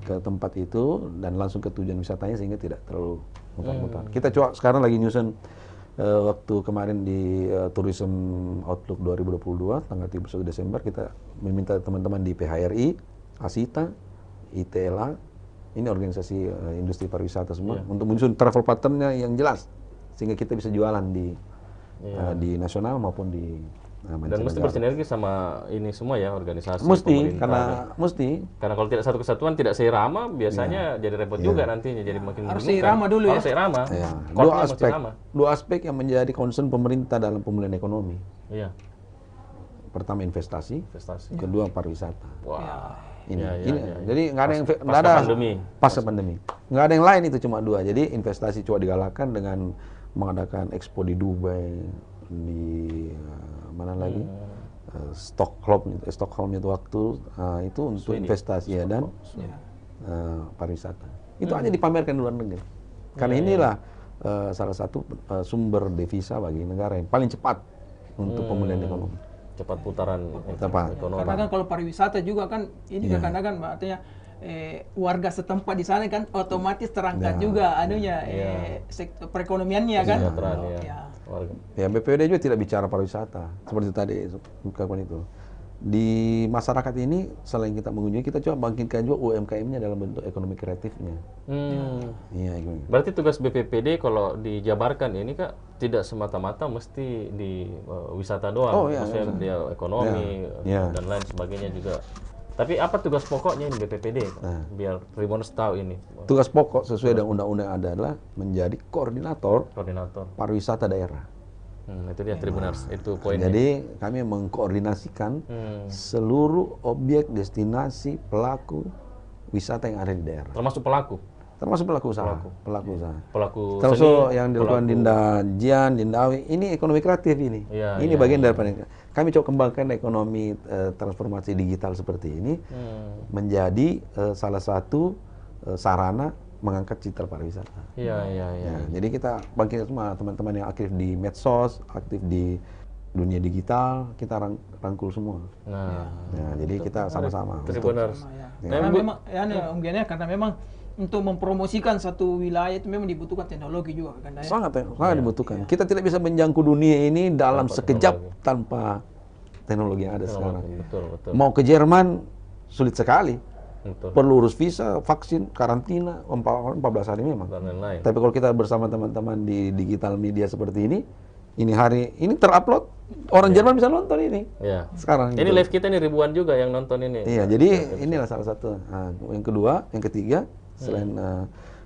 ke tempat itu dan langsung ke tujuan wisatanya sehingga tidak terlalu mutar-mutar. Kita coba sekarang lagi nyusun waktu kemarin di Tourism Outlook 2022 tanggal 31 Desember kita meminta teman-teman di PHRI, ASITA, ITLA, ini organisasi industri pariwisata semua untuk menyusun travel pattern-nya yang jelas sehingga kita bisa jualan di nasional maupun di dan mesti bersinergi sama ini semua ya, organisasi karena kalau tidak satu kesatuan tidak seirama biasanya jadi repot juga nantinya, jadi makin harus seirama dulu harus seirama. Dua aspek yang menjadi concern pemerintah dalam pemulihan ekonomi. Iya. Pertama investasi. Kedua pariwisata. Wah. Jadi nggak ada yang pasca pandemi. Nggak ada yang lain, itu cuma dua. Jadi investasi coba digalakkan dengan mengadakan expo di Dubai, di mana lagi Stockholm itu waktu itu untuk investasi dan pariwisata. Itu hanya dipamerkan di luar negeri. Karena inilah salah satu sumber devisa bagi negara yang paling cepat untuk pemulihan ekonomi. Cepat putaran ekonomi. Karena kan kalau pariwisata juga kan ini kadang-kadang artinya warga setempat di sana kan otomatis terangkat juga sektor perekonomiannya kan. Ya BPWD juga tidak bicara pariwisata seperti tadi bukan itu. Di masyarakat ini selain kita mengunjungi, kita coba bangkitkan juga UMKM-nya dalam bentuk ekonomi kreatifnya. Berarti tugas BPPD kalau dijabarkan ini Kak tidak semata-mata mesti di wisata doang, maksudnya dia ekonomi dan lain sebagainya juga. Tapi apa tugas pokoknya ini BPPD? Biar Tribuners tahu ini. Tugas pokok sesuai dengan undang-undang adalah menjadi koordinator pariwisata daerah. Itu dia Tribuners, itu poinnya. Jadi kami mengkoordinasikan seluruh objek, destinasi, pelaku wisata yang ada di daerah. Termasuk pelaku? Termasuk pelaku usaha. Termasuk yang dilakukan Dinda Jian, Dindawi, ini ekonomi kreatif ini. Ini bagian daripada kami coba kembangkan ekonomi transformasi digital seperti ini menjadi salah satu sarana mengangkat citra pariwisata. Jadi kita bangkit semua teman-teman yang aktif di medsos, aktif di dunia digital, kita rangkul semua. Jadi kita sama-sama. Tribuners. Karena memang karena memang untuk mempromosikan satu wilayah itu memang dibutuhkan teknologi juga kan? Sangat dibutuhkan. Kita tidak bisa menjangkau dunia ini dalam sekejap tanpa teknologi yang ada sekarang. Mau ke Jerman sulit sekali. Perlu urus visa, vaksin, karantina 14 hari memang. Tapi kalau kita bersama teman-teman di digital media seperti ini hari ini terupload, orang Jerman bisa nonton ini. Sekarang. Ini live kita nih ribuan juga yang nonton ini. Jadi inilah salah satu. Yang kedua, yang ketiga, selain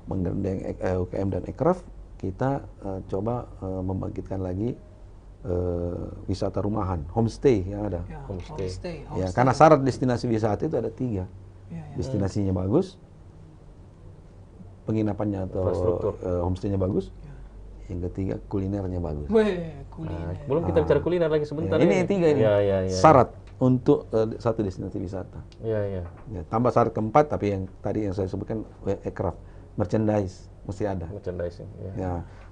menggandeng UKM dan Ekraf, kita coba membangkitkan lagi wisata rumahan, homestay yang ada. Homestay. Karena syarat destinasi wisata itu ada 3. Destinasinya bagus, penginapannya atau homestay-nya bagus. Yang ketiga kulinernya bagus. Belum kita bicara kuliner lagi sebentar. Ini 3 ini. Syarat untuk satu destinasi wisata. Tambah syarat keempat, tapi yang tadi yang saya sebutkan aircraft, merchandise mesti ada. Merchandising.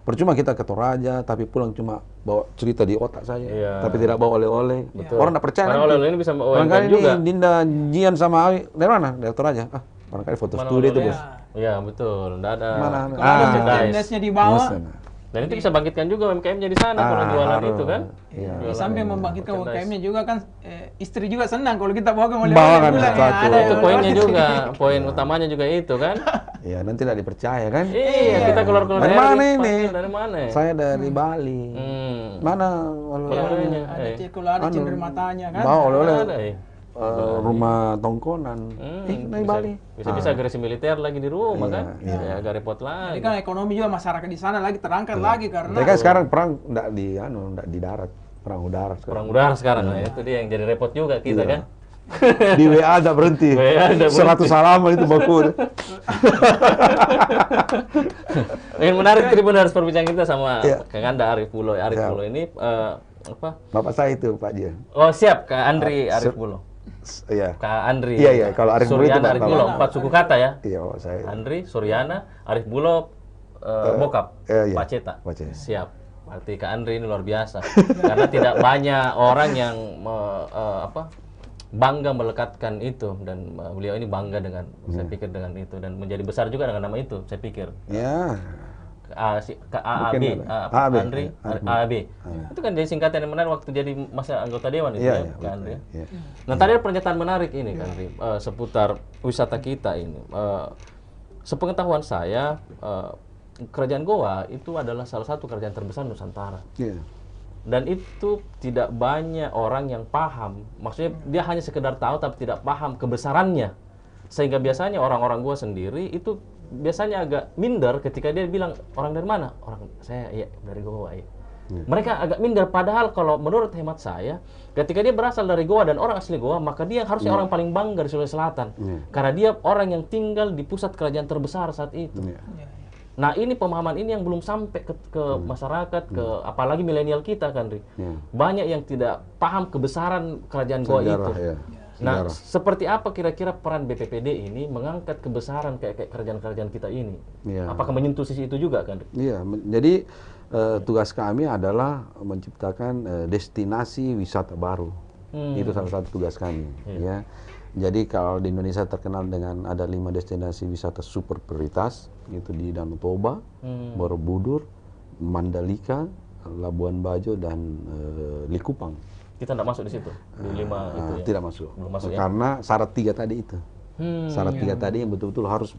Percuma kita ke Toraja tapi pulang cuma bawa cerita di otak saja, tapi tidak bawa oleh-oleh. Orang tidak percaya. Karena oleh-oleh ini bisa bawa barangkali juga. Dinda Jian sama Awi dari mana? Dari Toraja. Barangkali foto studio itu bos. Iya betul. Tidak ada. Kalau ada merchandise-nya di bawah. Dan itu bisa bangkitkan juga UMKM-nya di sana kalau jualan itu kan. Di samping membangkitkan UMKM-nya juga kan istri juga senang kalau kita bawa ke itu poinnya juga, poin utamanya juga itu kan. Nanti tidak dipercaya kan. Kita keluar dari mana ini? Dari mana? Saya dari Bali. Mana oleh-olehnya? Kalau ada cindera matanya kan. Bawa oleh-oleh. Rumah tongkonan dari Bali. Bisa agresi militer lagi di rumah kan. Agak repot lagi. Jadi kan ekonomi juga masyarakat di sana lagi terangkat lagi karena mereka sekarang perang enggak di darat, perang udara sekarang. Perang udara sekarang. Itu dia yang jadi repot juga kita kan. Di WA ada berhenti. 100 halaman itu baku. Yang menarik Tribuners perbincangan kita sama Kang Anda Arif Pulo. Arif Pulo ini apa? Bapak saya itu Pak Jian. Oh siap, Kak Andri Arif Pulo. Kak Andri. Kalau Arif Bulo itu Arif Bulo, 4 suku kata ya. Saya. Andri, Suryana, Arif Bulo, bokap, Pak Ceta. Siap. Berarti Kak Andri ini luar biasa. Karena tidak banyak orang yang bangga melekatkan itu, dan beliau ini bangga dengan saya pikir dengan itu, dan menjadi besar juga dengan nama itu saya pikir. Ya. AAB, Andri, AAB. Itu kan jadi singkatan yang menarik waktu jadi masa anggota dewan itu ya, Kak Andri. Nah, tadi ada pernyataan menarik ini, Kak Andri, seputar wisata kita ini. Sepengetahuan saya, Kerajaan Goa itu adalah salah satu kerajaan terbesar Nusantara. Dan itu tidak banyak orang yang paham. Maksudnya dia hanya sekedar tahu tapi tidak paham kebesarannya. Sehingga biasanya orang-orang Goa sendiri itu biasanya agak minder ketika dia bilang, orang dari mana? Orang saya ya dari Goa ya. Mereka agak minder, padahal kalau menurut hemat saya, ketika dia berasal dari Goa dan orang asli Goa, maka dia harusnya orang paling bangga di Sulawesi Selatan. Karena dia orang yang tinggal di pusat kerajaan terbesar saat itu. Nah, ini pemahaman ini yang belum sampai ke masyarakat, ke apalagi milenial kita kan, Ri. Banyak yang tidak paham kebesaran kerajaan Goa itu. Nah, seperti apa kira-kira peran BPPD ini mengangkat kebesaran kayak kerajaan-kerajaan kita ini? Apakah menyentuh sisi itu juga kan? Iya, jadi tugas kami adalah menciptakan destinasi wisata baru. Itu salah satu tugas kami. Ya. Jadi kalau di Indonesia terkenal dengan ada 5 destinasi wisata super prioritas, itu di Danau Toba, Borobudur, Mandalika, Labuan Bajo, dan Likupang. Kita tidak masuk di situ, di 5 itu ya? Tidak masuk. Belum masuk ya? Karena syarat 3 tadi itu. Syarat 3 tadi yang betul-betul harus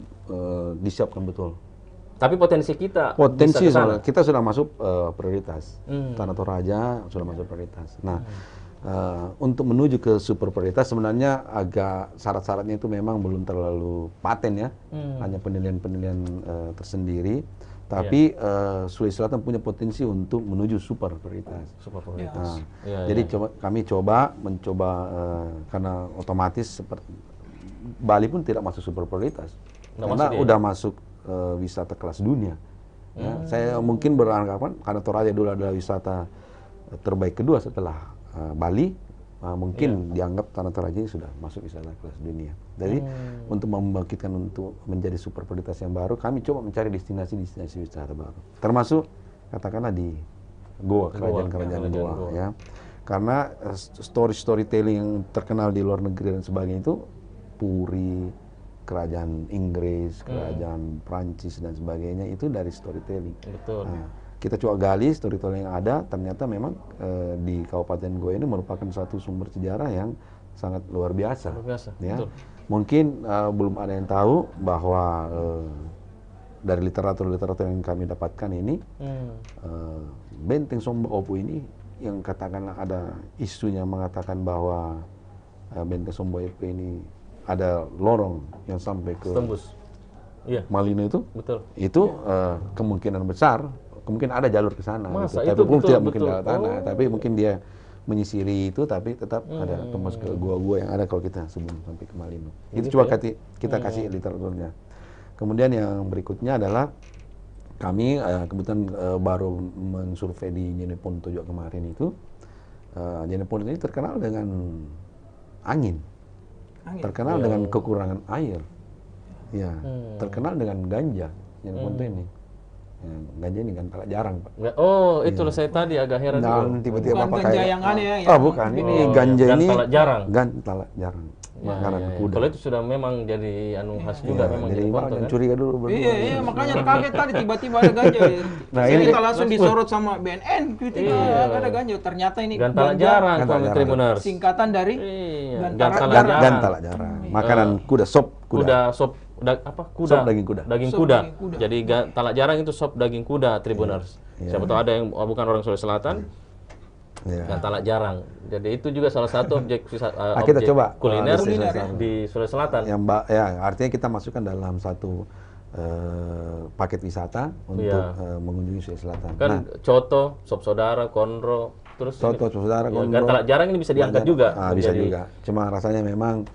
disiapkan betul. Tapi potensi kita potensi kita sudah masuk prioritas. Tanah Toraja sudah masuk prioritas. Nah, untuk menuju ke super prioritas sebenarnya agak syarat-syaratnya itu memang belum terlalu paten ya. Hanya penilaian-penilaian tersendiri. Tapi Sulawesi Selatan punya potensi untuk menuju super prioritas. Super prioritas. Jadi kami mencoba karena otomatis seperti Bali pun tidak masuk super prioritas. Karena udah masuk wisata kelas dunia. Saya mungkin beranggapan karena Toraja dulu adalah wisata terbaik kedua setelah Bali, mungkin dianggap Tanah Toraja ini sudah masuk wisata kelas dunia. Jadi untuk membangkitkan untuk menjadi super prioritas yang baru, kami coba mencari destinasi-destinasi wisata baru. Termasuk katakanlah di Goa, kerajaan-kerajaan Goa ya. Karena storytelling yang terkenal di luar negeri dan sebagainya itu Puri, kerajaan Inggris, kerajaan Prancis dan sebagainya itu dari storytelling. Betul. Nah, kita coba gali storytelling yang ada, ternyata memang di Kabupaten Goa ini merupakan satu sumber sejarah yang sangat luar biasa. Ya. Betul. Mungkin belum ada yang tahu bahwa dari literatur-literatur yang kami dapatkan ini, Benteng Somba Opu ini yang katakanlah ada isunya mengatakan bahwa Benteng Somba Opu ini ada lorong yang sampai ke tembus. Malino itu. Betul. Itu kemungkinan besar, mungkin ada jalur ke sana. Masa, gitu. Tapi betul, tidak mungkin lewat tanah. Tapi mungkin dia menyisiri itu, tapi tetap ada tembus ke gua-gua yang ada kalau kita sebelum sampai ke Malino. Itu coba kita kasih literaturnya. Kemudian yang berikutnya adalah kami kebetulan baru mensurvei di Jeneponto juga kemarin itu. Jeneponto ini terkenal dengan angin. Terkenal dengan kekurangan air. Ya, terkenal dengan ganja Jeneponto ini. Ganja ini kan jarang, Pak. Oh, itulah saya tadi agak heran. Dan tiba-tiba pakai ganja yang aneh ya. bukan. Ini ganja ini jarang. Jarang. Makanan kuda. Kalau itu sudah memang jadi khas juga memang jadi Jeneponto kan. curiga dulu berdua. Iya, makanya kaget tadi tiba-tiba ada ganja. Nah, ini ini kita langsung disorot sama BNN gitu. Ada ganja. Ternyata ini Gantala jarang, Tribuners. Singkatan dari Gantala jarang. Makanan kuda, sop kuda. Sop Sop daging kuda. Daging kuda. Jadi talak jarang itu sop daging kuda, Tribuners. Siapa tahu ada yang bukan orang Sulawesi Selatan. Talak jarang. Jadi itu juga salah satu objek kita coba kuliner di Sulawesi Selatan. Ya, artinya kita masukkan dalam satu paket wisata untuk mengunjungi Sulawesi Selatan. Kan coto, sop saudara, konro, terus coto, sop saudara, konro. Talak jarang ini bisa diangkat juga. Bisa juga. Cuma rasanya memang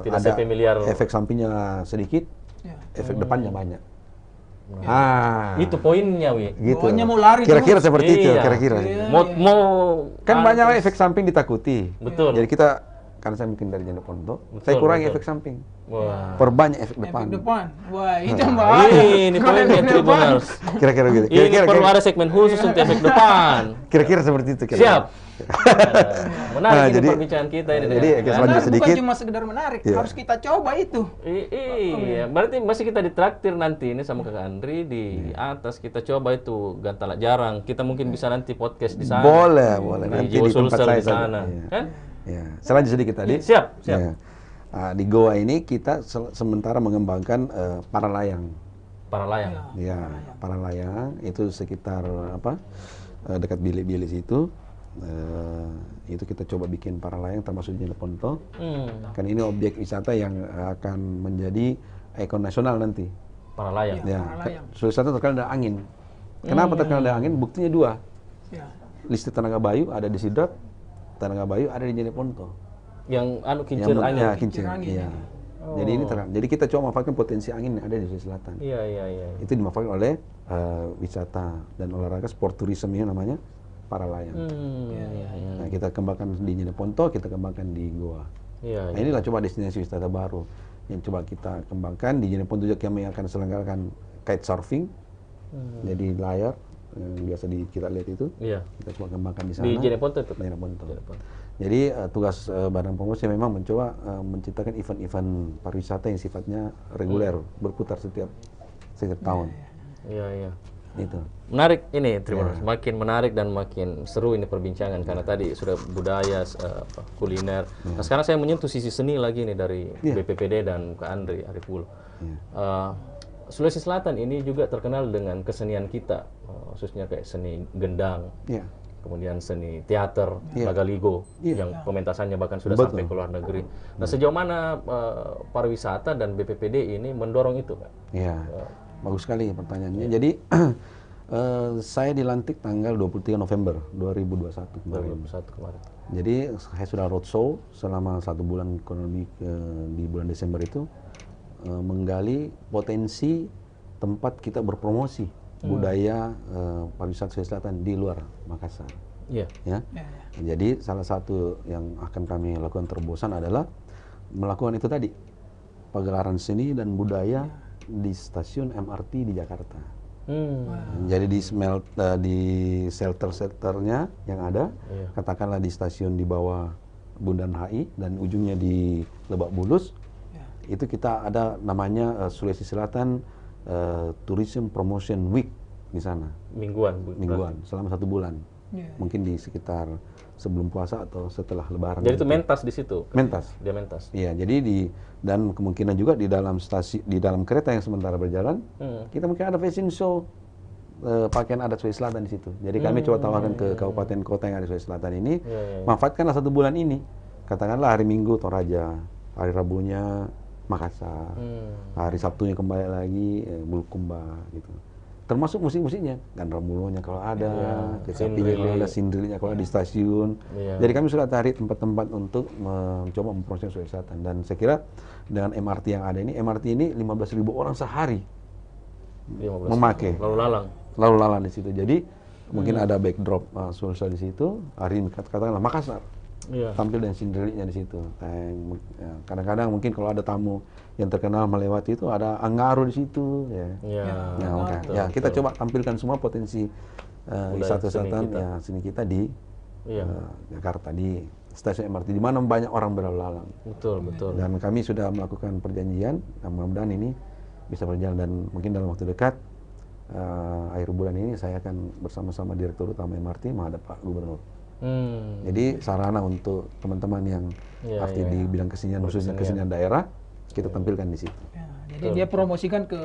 tidak ada familiar. Efek sampingnya sedikit, efek depannya banyak. Itu poinnya, Wi. Gitu. Pokoknya mau lari kira-kira seperti itu, kira-kira. Mau kan banyak efek samping ditakuti. Betul. Jadi kita karena saya mungkin dari Jeneponto, saya kurangi efek samping. Perbanyak efek depan. Wah, itu mbak. Ini poinnya Tribuners. Kira-kira gitu. Ini perlu ada segmen khusus untuk efek depan. Kira-kira seperti itu. Siap. Menarik ini jadi- perbincangan kita ini. jadi Dan- selanjutnya Menarik sedikit. bukan cuma sekedar menarik, Iya. harus kita coba itu. Iya, berarti masih kita ditraktir nanti ini sama Kakak Andri di atas, kita coba itu Gantala Jarang. Kita mungkin bisa nanti podcast di sana. Boleh, Di nanti Jiwo di tempat Sulsel saya di sana. saja. Kan? Ya. Selanjutnya sedikit tadi. Siap. Ya. Di Goa ini kita sementara mengembangkan para layang. Para layang. Ya, para layang itu sekitar dekat bilik-bilik situ. Itu kita coba bikin para layang termasuk di Ponto. Kan ini objek wisata yang akan menjadi ikon nasional nanti. Para layang. Ya, para layang. Sulawesi Selatan terkenal dengan angin. Kenapa terkenal dengan angin? Buktinya dua. Ya. Listrik Tenaga Bayu ada di Sidrap, Tenaga Bayu ada di Jeneponto. Yang kincir angin. Ya, kincir. angin Iya. ini. Jadi ini jadi kita coba memanfaatkan potensi angin yang ada di Sulawesi Selatan. Iya. Itu dimanfaatkan oleh wisata dan olahraga sport tourism ya namanya para layang. Nah, kita kembangkan di Jeneponto, kita kembangkan di Goa. Iya. Nah, inilah coba destinasi wisata baru yang coba kita kembangkan. Di Jeneponto juga kami akan selenggarakan kite surfing. Jadi layar yang biasa kita lihat itu. Iya. Kita coba kembangkan di sana. Di Jeneponto itu. Di Jeneponto. Jadi tugas Badan Promosi memang mencoba menciptakan event-event pariwisata yang sifatnya reguler, berputar setiap tahun. Iya. Itu. Menarik ini, Tribuners. Makin menarik dan makin seru ini perbincangan karena tadi sudah budaya, kuliner. Nah, sekarang saya menyentuh sisi seni lagi nih dari BPPD dan Kak Andri Ariful. Sulawesi Selatan ini juga terkenal dengan kesenian kita, khususnya kayak seni gendang, Iya. kemudian seni teater, Lagaligo, yang pementasannya bahkan sudah sampai ke luar negeri. Nah, sejauh mana pariwisata dan BPPD ini mendorong itu, Kak? Iya. Bagus sekali pertanyaannya. Jadi saya dilantik tanggal 23 November 2021 kemarin. 2021 kemarin. Jadi saya sudah roadshow selama 1 bulan kurang lebih di bulan Desember itu menggali potensi tempat kita berpromosi budaya pariwisata Sulawesi Selatan di luar Makassar. Iya. Ya. Jadi salah satu yang akan kami lakukan terobosan adalah melakukan itu tadi, pagelaran seni dan budaya di stasiun MRT di Jakarta. Jadi di shelter-shelternya yang ada, katakanlah di stasiun di bawah Bundaran HI dan ujungnya di Lebak Bulus, itu kita ada namanya Sulawesi Selatan Tourism Promotion Week di sana. Mingguan, selama 1 bulan. Mungkin di sekitar sebelum puasa atau setelah Lebaran. Jadi itu mentas di situ. Mentas. Dia mentas. Iya, jadi dan kemungkinan juga di dalam kereta yang sementara berjalan, kita mungkin ada fashion show pakaian adat Sulawesi Selatan di situ. Jadi kami coba tawarkan ke kabupaten kota yang ada di Sulawesi Selatan ini, manfaatkanlah 1 bulan ini. Katakanlah hari Minggu Toraja, hari Rabunya Makassar, hari Sabtunya kembali lagi Bulukumba gitu. Termasuk musik-musiknya, Gandra Mulonya kalau ada, Kecapinya kalau ada, Sindrinya kalau ada di stasiun. Jadi kami sudah tarik tempat-tempat untuk mencoba memproses Sulawesi Selatan. Dan saya kira dengan MRT yang ada ini, MRT ini 15.000 orang sehari memakai. Lalu lalang di situ. Jadi mungkin ada backdrop Sulsel di situ. Hari ini katakanlah Makassar. Tampil dan sindirinya di situ. Kadang-kadang mungkin kalau ada tamu yang terkenal melewati itu ada Anggaru di situ. Kita coba tampilkan semua potensi wisata selatan seni kita di Jakarta di stasiun MRT di mana banyak orang berlalu lalang. Betul. Dan kami sudah melakukan perjanjian. Mudah-mudahan ini bisa berjalan dan mungkin dalam waktu dekat akhir bulan ini saya akan bersama-sama Direktur Utama MRT menghadap Pak Gubernur. Jadi sarana untuk teman-teman yang aktif di bidang kesenian, khususnya kesenian daerah, kita tampilkan di situ. Jadi dia promosikan ke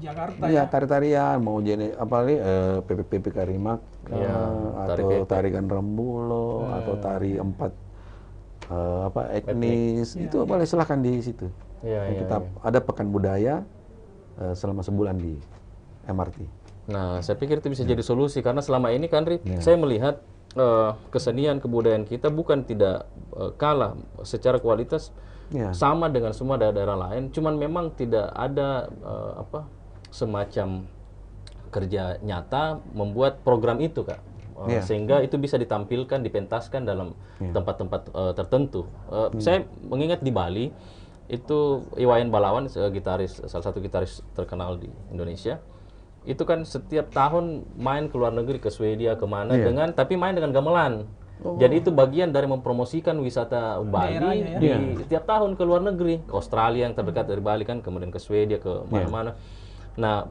Jakarta. Iya, tari-tarian, mau jadi PPP Karimak, atau tarikan Rambulo, atau tari 4 etnis, itu boleh silahkan di situ. Kita ada pekan budaya selama sebulan di MRT. Nah, saya pikir itu bisa jadi solusi karena selama ini kan, saya melihat kesenian kebudayaan kita bukan tidak kalah secara kualitas sama dengan semua daerah-daerah lain, cuman memang tidak ada semacam kerja nyata membuat program itu, Kak. Sehingga itu bisa ditampilkan, dipentaskan dalam tempat-tempat tertentu. Saya mengingat di Bali itu Iwayan Balawan, salah satu gitaris terkenal di Indonesia. Itu kan setiap tahun main ke luar negeri, ke Swedia, kemana tapi main dengan gamelan. Jadi itu bagian dari mempromosikan wisata Bali Daerahnya, di tiap tahun ke luar negeri, ke Australia yang terdekat dari Bali kan, kemudian ke Swedia, ke mana-mana. Nah,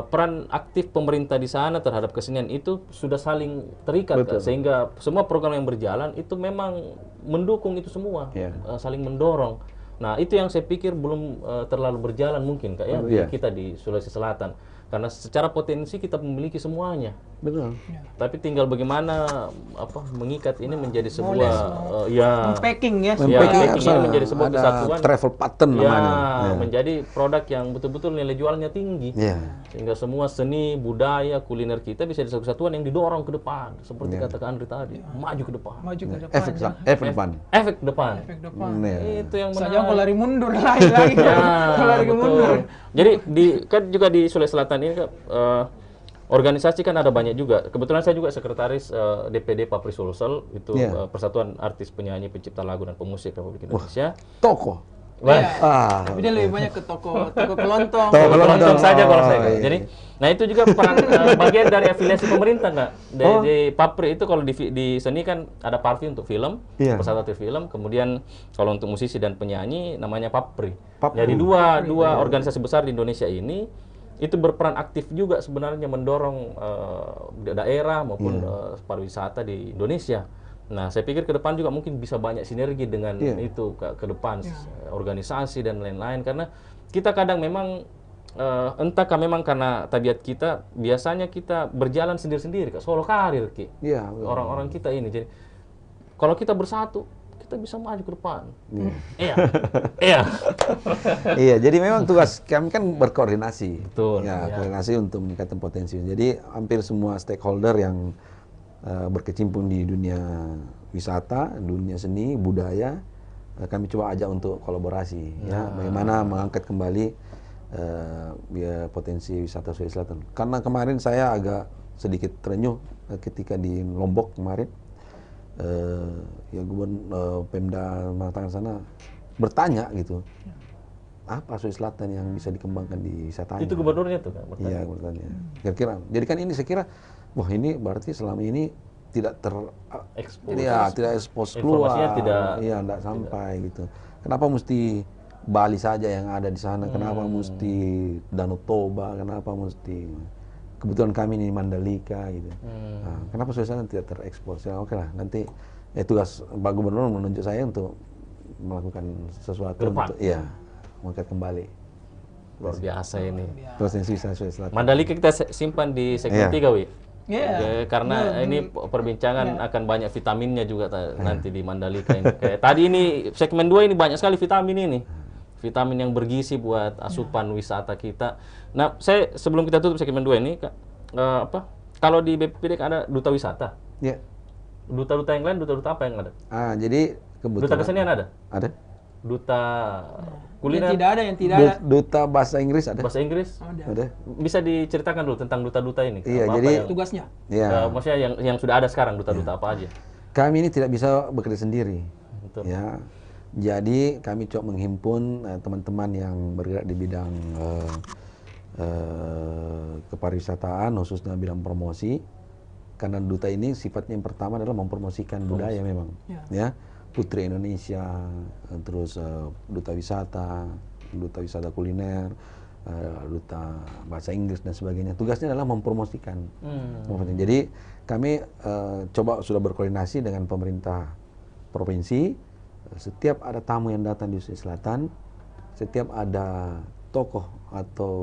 peran aktif pemerintah di sana terhadap kesenian itu sudah saling terikat, Kak, sehingga semua program yang berjalan itu memang mendukung itu semua, saling mendorong. Nah, itu yang saya pikir belum terlalu berjalan mungkin, Kak, ya, kita di Sulawesi Selatan. Karena secara potensi kita memiliki semuanya. Betul. Tapi tinggal bagaimana mengikat ini menjadi sebuah packing ya. Packing ini menjadi sebuah kesatuan. Travel pattern namanya. Menjadi produk yang betul-betul nilai jualnya tinggi. Sehingga semua seni, budaya, kuliner kita bisa jadi kesatuan yang didorong ke depan. Seperti kata Andri tadi, maju ke depan. Maju ke depan. Efek depan. Itu yang menarik. Saja kalau lari mundur lagi. Kalau lari mundur. Jadi kan juga di Sulawesi Selatan ini organisasi kan ada banyak juga. Kebetulan saya juga sekretaris DPD Papri Sulsel, itu Persatuan Artis Penyanyi Pencipta Lagu dan Pemusik Republik Indonesia. Toko. Tapi dia lebih banyak ke toko kelontong. Toko kelontong saja kalau saya. Jadi, nah itu juga peran bagian dari afiliasi pemerintah, nggak? Di Papri itu kalau di seni kan ada Parvi untuk film, Persatuan Artis Film. Kemudian kalau untuk musisi dan penyanyi namanya Papri. Jadi dua organisasi besar di Indonesia ini itu berperan aktif juga sebenarnya mendorong daerah maupun pariwisata di Indonesia. Nah, saya pikir ke depan juga mungkin bisa banyak sinergi dengan itu ke depan, organisasi dan lain-lain. Karena kita kadang memang entahkah memang karena tabiat kita biasanya kita berjalan sendiri-sendiri, solo karir, Ki. Orang-orang kita ini. Jadi kalau kita bersatu, kita bisa maju ke depan. Iya, jadi memang tugas kami kan berkoordinasi. Betul. Koordinasi untuk meningkatkan potensi. Jadi hampir semua stakeholder yang berkecimpung di dunia wisata, dunia seni, budaya, kami coba ajak untuk kolaborasi. Bagaimana mengangkat kembali potensi wisata Sulawesi Selatan. Karena kemarin saya agak sedikit terenyuh ketika di Lombok kemarin. Gubernur Pemda mengatakan sana bertanya gitu, apa Sulawesi Selatan yang bisa dikembangkan di wisatanya? Itu gubernurnya tuh kan bertanya. Iya, bertanya. Kira-kira, jadi kan ini saya kira, wah ini berarti selama ini tidak tidak ekspos keluar, tidak sampai gitu. Kenapa mesti Bali saja yang ada di sana? Kenapa mesti Danau Toba? Kenapa mesti kebetulan kami ini Mandalika gitu. Nah, kenapa Sulawesi Selatan tidak terekspos? Ya oke lah, nanti tugas Pak Gubernur menunjuk saya untuk melakukan sesuatu untuk mengangkat kembali. Luar biasa ini. Potensi Sulawesi Selatan. Mandalika kita simpan di segmen 3, Wi. Karena ini perbincangan akan banyak vitaminnya juga nanti di Mandalika ini. Kayak tadi ini segmen 2 ini banyak sekali vitamin ini. Vitamin yang bergizi buat asupan wisata kita. Nah, saya sebelum kita tutup segmen 2 ini, kalau di BPD ada duta wisata. Duta-duta yang lain, duta-duta apa yang ada? Jadi kebetulan. Duta kesenian ada? Ada. Duta kuliner? Yang tidak ada. Duta bahasa Inggris ada. Bahasa Inggris? Ada. Bisa diceritakan dulu tentang duta-duta ini? Jadi tugasnya? Maksudnya yang sudah ada sekarang, duta-duta apa aja? Kami ini tidak bisa bekerja sendiri. Betul. Jadi kami coba menghimpun teman-teman yang bergerak di bidang kepariwisataan, khususnya bidang promosi. Karena duta ini sifatnya yang pertama adalah mempromosikan budaya memang, Putri Indonesia, terus duta wisata kuliner, duta bahasa Inggris dan sebagainya. Tugasnya adalah mempromosikan. Jadi kami coba sudah berkoordinasi dengan pemerintah provinsi. Setiap ada tamu yang datang di Sulawesi Selatan, setiap ada tokoh atau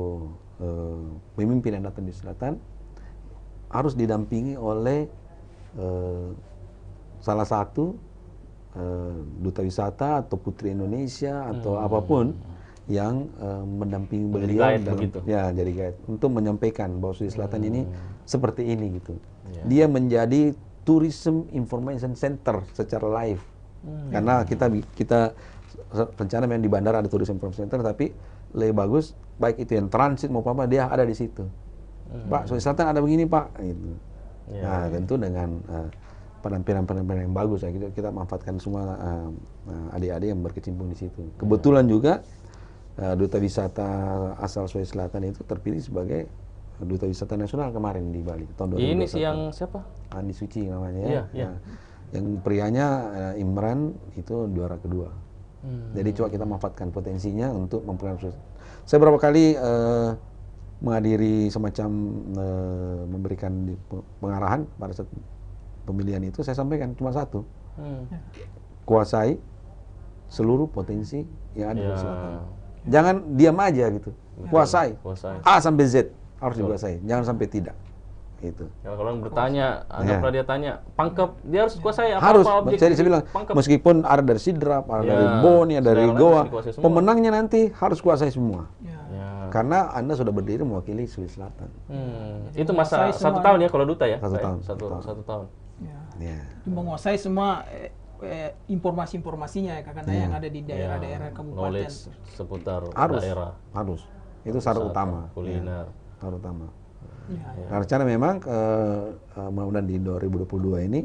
pemimpin yang datang di Selatan, harus didampingi oleh salah satu duta wisata atau Putri Indonesia atau apapun yang mendampingi beliau jadi guide untuk menyampaikan bahwa Sulawesi Selatan ini seperti ini gitu. Dia menjadi tourism information center secara live. Karena kita rencana memang di bandara ada tourism information center, tapi lebih bagus baik itu yang transit maupun apa dia ada di situ. Pak, Sulawesi Selatan ada begini Pak, gitu. Nah tentu dengan penampilan yang bagus ya, kita manfaatkan semua adik-adik yang berkecimpung di situ. Kebetulan juga duta wisata asal Sulawesi Selatan itu terpilih sebagai duta wisata nasional kemarin di Bali tahun 2021. Ini yang siapa? Andi Suci namanya ya. Yang prianya Imran itu juara kedua. Jadi coba kita manfaatkan potensinya untuk memperoleh. Saya beberapa kali menghadiri semacam memberikan pengarahan pada saat pemilihan itu, saya sampaikan cuma satu, kuasai seluruh potensi yang ada di selatan. Jangan diam aja gitu, kuasai. A sampai Z harus dikuasai, jangan sampai tidak. Itu. Ya, kalau orang bertanya, anggaplah dia tanya, pangkep, dia harus kuasai apa? Harus. Objek Jadi saya bilang, pangkep. meskipun ada dari Sidrap, ada dari Boni, ada dari Goa, pemenangnya nanti harus kuasai semua. Karena Anda sudah berdiri mewakili Sulawesi Selatan. Itu masa 1 tahun ya kalau duta ya? 1 tahun. Satu tahun. Menguasai semua informasi-informasinya ya kakak yang ada di daerah-daerah kabupaten. Knowledge seputar daerah. Harus. Itu syarat utama. Kuliner. Syarat utama. Nah, rencana memang mudah-mudahan di 2022 ini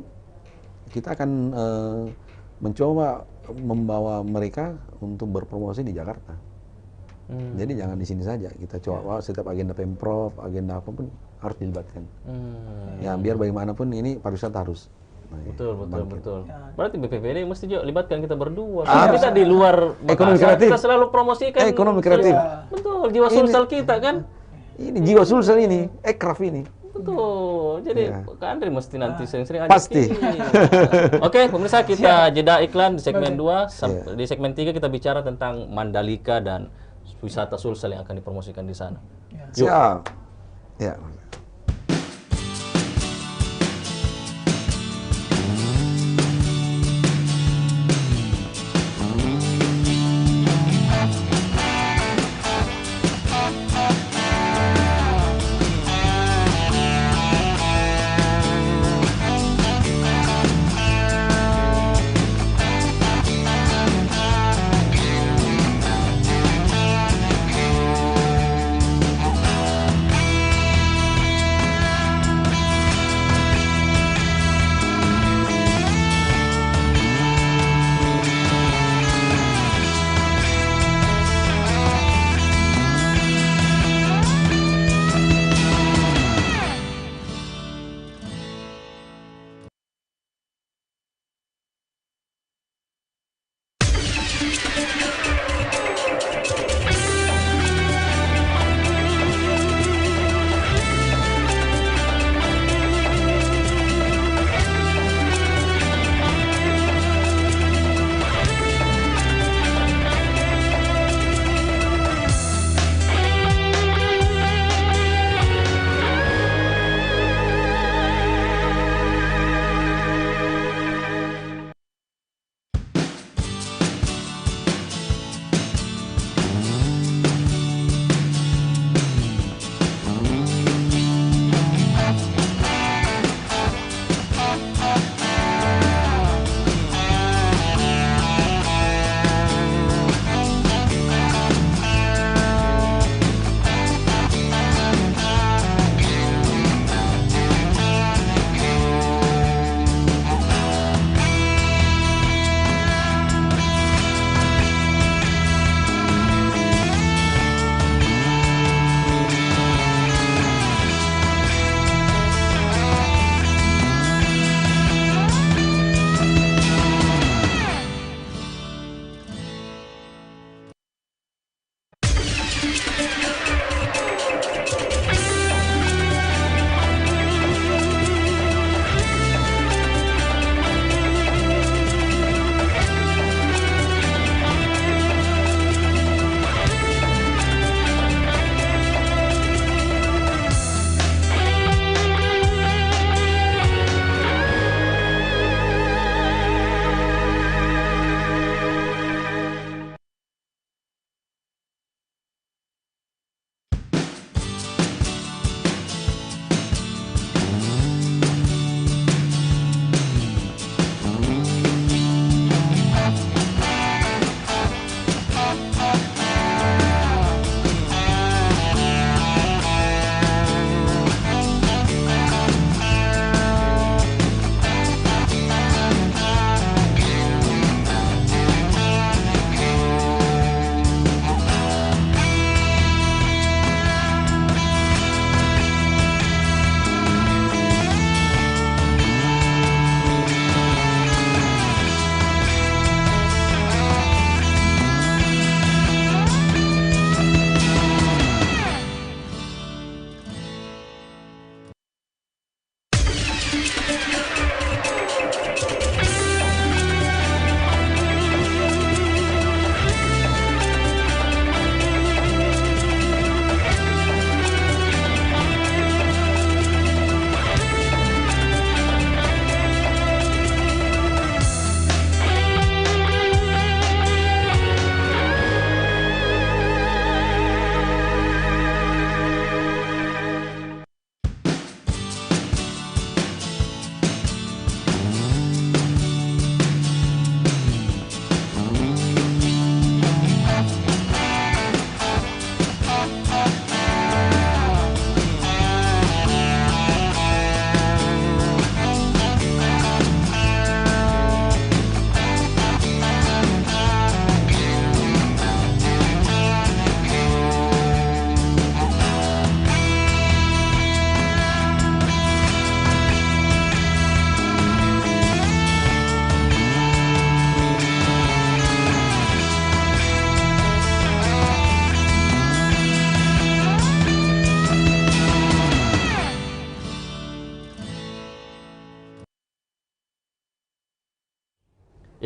kita akan mencoba membawa mereka untuk berpromosi di Jakarta. Jadi jangan di sini saja, kita coba setiap agenda Pemprov, agenda apapun harus dilibatkan. Ya biar bagaimanapun ini pariwisata harus. Nah, betul. Berarti BPPD mesti juga libatkan kita berdua. Kita di luar ekonomi kreatif. Kita selalu promosikan ekonomi kreatif. Betul, jiwa Sulsel kita kan. Ini jiwa Sulsel ini, ekraf ini. Betul. Jadi Kak Andri mesti nanti sering-sering ajak. Pasti. Oke, pemirsa, kita jeda iklan di segmen 2. Di segmen 3 kita bicara tentang Mandalika dan wisata Sulsel yang akan dipromosikan di sana. Siap. Ya.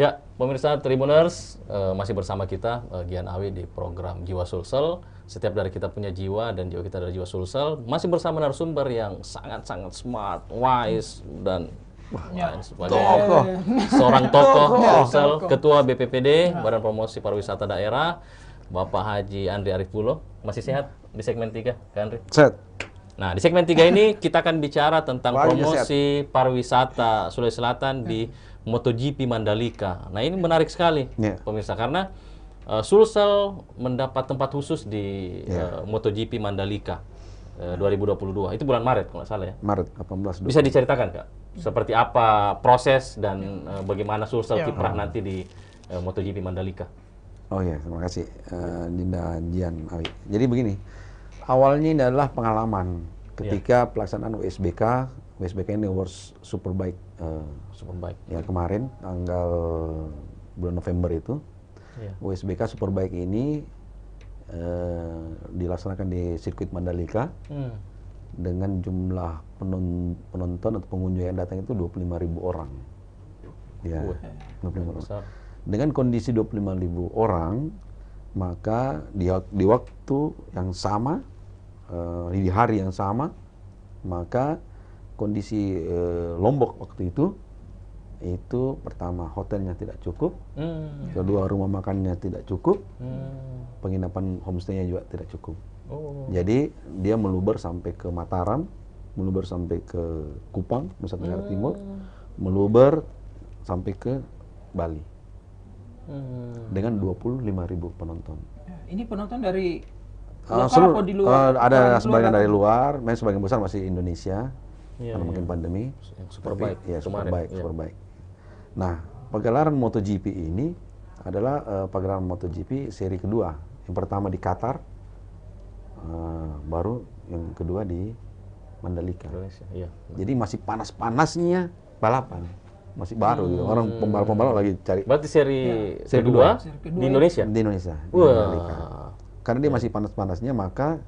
Ya, pemirsa Tribuners, masih bersama kita Gian Awi di program Jiwa Sulsel. Setiap dari kita punya jiwa dan jiwa kita dari jiwa Sulsel. Masih bersama narasumber yang sangat-sangat smart, wise dan seorang tokoh Sulsel, Ketua BPPD Badan Promosi Pariwisata Daerah, Bapak Haji Andri Arifulo. Masih sehat di segmen 3, Kak Andri? Sehat. Nah, di segmen 3 ini kita akan bicara tentang promosi pariwisata Sulawesi Selatan di MotoGP Mandalika. Nah, ini menarik sekali, pemirsa, karena Sulsel mendapat tempat khusus di MotoGP Mandalika 2022. Itu bulan Maret, kalau nggak salah ya? Maret 18. Bisa diceritakan, Kak? Seperti apa proses dan bagaimana Sulsel kiprah nanti di MotoGP Mandalika? Oh ya, terima kasih Dinda Gian Awi. Jadi begini, awalnya ini adalah pengalaman ketika pelaksanaan WSBK. WSBK ini World Superbike. Ya, kemarin tanggal bulan November itu. WSBK Superbike ini dilaksanakan di sirkuit Mandalika dengan jumlah penonton atau pengunjung yang datang itu 25.000 orang. Ya, 25.000 orang. Dengan kondisi 25.000 orang, maka di waktu yang sama, di hari yang sama, maka kondisi Lombok waktu itu pertama hotelnya tidak cukup, kedua rumah makannya tidak cukup, penginapan homestay-nya juga tidak cukup. Jadi dia meluber sampai ke Mataram, meluber sampai ke Kupang, Nusa Tenggara Timur, meluber sampai ke Bali dengan 25.000 penonton. Ini penonton dari lokal atau di luar? Ada sebagian dari luar, sebagian besar masih Indonesia. Karena mungkin pandemi. Superbike. Ya, Superbike. Nah, pagelaran MotoGP ini adalah pagelaran MotoGP seri kedua. Yang pertama di Qatar, baru yang kedua di Mandalika. Jadi masih panas-panasnya balapan. Masih baru gitu. Orang pembalap-pembalap lagi cari. Berarti seri kedua di Indonesia? Di Indonesia. Di Mandalika. Karena dia masih panas-panasnya, maka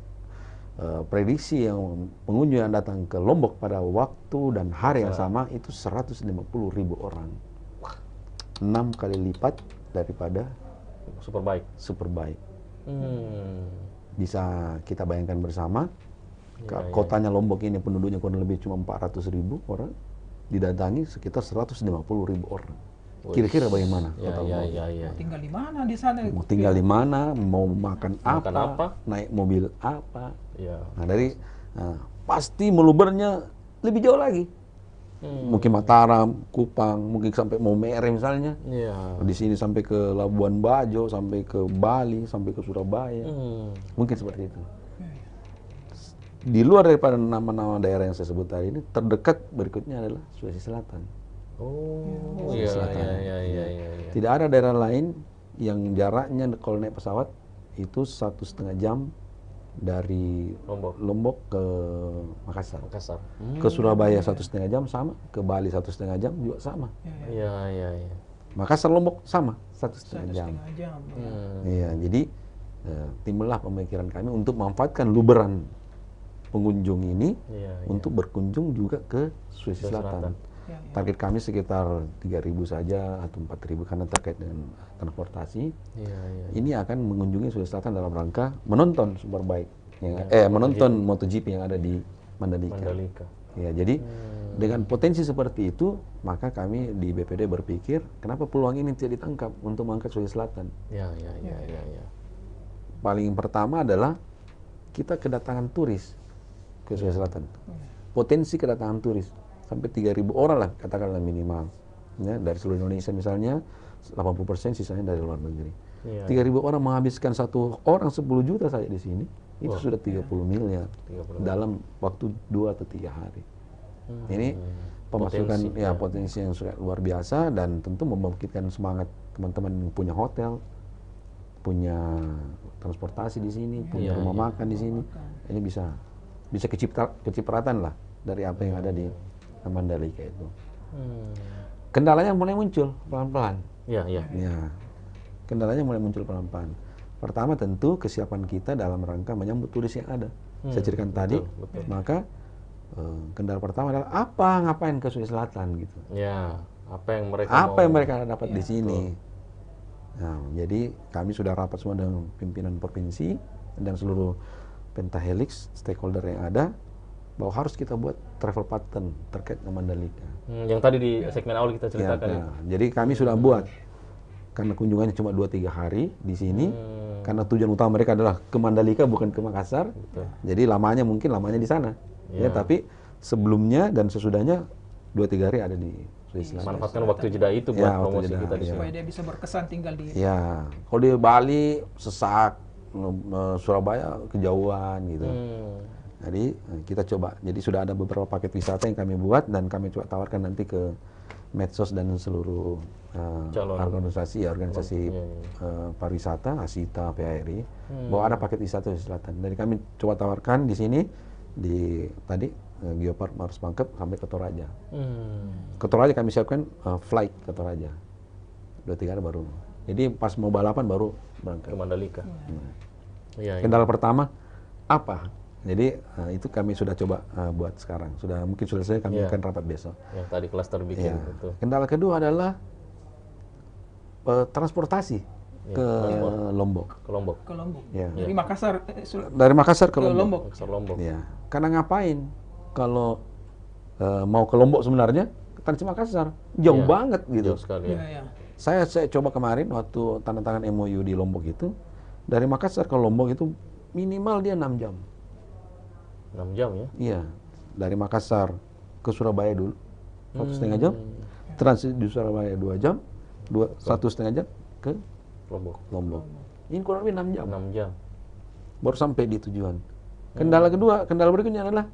prediksi yang pengunjung yang datang ke Lombok pada waktu dan hari yang sama itu 150.000 orang. 6 kali lipat daripada Superbike. Bisa kita bayangkan bersama, kotanya Lombok ini penduduknya kurang lebih cuma 400.000 orang, didatangi sekitar 150.000 orang. Kira-kira bagaimana? Mau tinggal di mana di sana? Mau tinggal di mana? Mau makan apa? Naik mobil apa? Nah, pasti melubernya lebih jauh lagi. Mungkin Mataram, Kupang, mungkin sampai Maumere misalnya. Di sini sampai ke Labuan Bajo, sampai ke Bali, sampai ke Surabaya. Mungkin seperti itu. Di luar daripada nama-nama daerah yang saya sebut tadi ini, terdekat berikutnya adalah Sulawesi Selatan. Tidak ada daerah lain yang jaraknya kalau naik pesawat itu 1,5 jam dari Lombok ke Makassar. Ke Surabaya 1,5 jam sama, ke Bali 1,5 jam juga sama. Makassar Lombok sama 1,5 jam. Iya, jadi timbullah pemikiran kami untuk memanfaatkan luberan pengunjung ini untuk berkunjung juga ke Sulawesi Selatan. Target kami sekitar 3.000 saja atau 4.000 karena terkait dengan transportasi. Ini akan mengunjungi Sulawesi Selatan dalam rangka menonton Superbike, menonton MotoGP yang ada di Mandalika. Ya, jadi dengan potensi seperti itu, maka kami di BPD berpikir, kenapa peluang ini tidak ditangkap untuk mengangkat Sulawesi Selatan? Paling pertama adalah kita kedatangan turis ke Sulawesi Selatan. Potensi kedatangan turis sampai 3.000 orang lah katakanlah minimal. Ya, dari seluruh Indonesia misalnya 80% sisanya dari luar negeri. 3.000 orang menghabiskan satu orang 10 juta saja di sini, itu sudah 30 miliar dalam waktu 2 atau 3 hari. Ini pemasukan potensi yang sangat luar biasa dan tentu membangkitkan semangat teman-teman yang punya hotel, punya transportasi di sini, punya rumah makan di sini. Ini bisa kecipratan lah dari apa yang ada di Mandalika itu. Kendalanya mulai muncul pelan-pelan. Kendalanya mulai muncul pelan-pelan. Pertama tentu kesiapan kita dalam rangka menyambut turis yang ada. Saya ceritakan tadi, maka kendala pertama adalah ngapain ke Sulawesi Selatan gitu. Apa yang mereka dapat di sini. Nah, jadi kami sudah rapat semua dengan pimpinan provinsi dan seluruh pentahelix stakeholder yang ada, bahwa harus kita buat travel pattern terkait dengan Mandalika. Yang tadi di segmen awal kita ceritakan. Jadi kami sudah buat, karena kunjungannya cuma 2-3 hari di sini, karena tujuan utama mereka adalah ke Mandalika bukan ke Makassar. Jadi lamanya di sana. Ya, tapi sebelumnya dan sesudahnya 2-3 hari ada di Sulawesi Selatan. Manfaatkan waktu jeda itu buat promosi kita di sini. Supaya dia bisa berkesan tinggal di. Ya, kalau di Bali sesak, Surabaya kejauhan gitu. Jadi kita coba. Jadi sudah ada beberapa paket wisata yang kami buat dan kami coba tawarkan nanti ke medsos dan seluruh organisasi pariwisata, Asita, PHRI, bahwa ada paket wisata di selatan. Jadi kami coba tawarkan di sini di tadi Geopark Maros Pangkep sampai ke Toraja. Ke Toraja kami siapkan flight ke Toraja. 2-3 hari baru. Jadi pas mau balapan baru berangkat ke Mandalika. Kendala pertama apa? Jadi itu kami sudah coba buat sekarang. Mungkin sudah selesai, kami akan rapat besok. Yang tadi klaster bikin itu. Kendala kedua adalah transportasi ke Lombok. Ke Lombok. Ya. Dari Makassar. Dari Makassar ke Lombok. Lombok. Ya. Karena ngapain? Kalau mau ke Lombok sebenarnya Tansi Makassar jauh banget gitu. Jauh sekali. Saya coba kemarin waktu tanda tangan MOU di Lombok itu, dari Makassar ke Lombok itu minimal dia 6 jam. 6 jam ya? Iya, dari Makassar ke Surabaya dulu 1,5 jam, transit di Surabaya 2 jam, 1,5 jam ke Lombok. Ini kurang lebih 6 jam. 6 jam. Baru sampai di tujuan. Kendala berikutnya adalah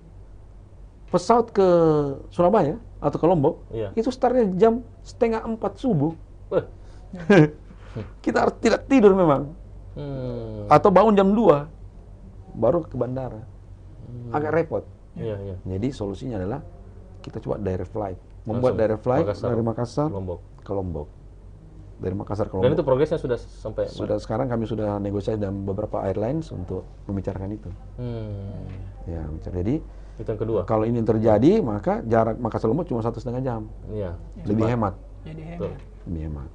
pesawat ke Surabaya atau ke Lombok, itu startnya jam 3:30 subuh. Kita harus tidak tidur memang. Atau bangun jam 2 baru ke bandara. Agak repot. Jadi solusinya adalah kita coba direct flight. Membuat direct flight dari Makassar ke Lombok. Dari Makassar ke Lombok. Dan itu progresnya sudah sampai? Sekarang kami sudah negosiasi dengan beberapa airlines untuk membicarakan itu. Ya, jadi itu yang kedua. Kalau ini terjadi, maka jarak Makassar Lombok cuma 1,5 jam. Lebih hemat. Lebih hemat.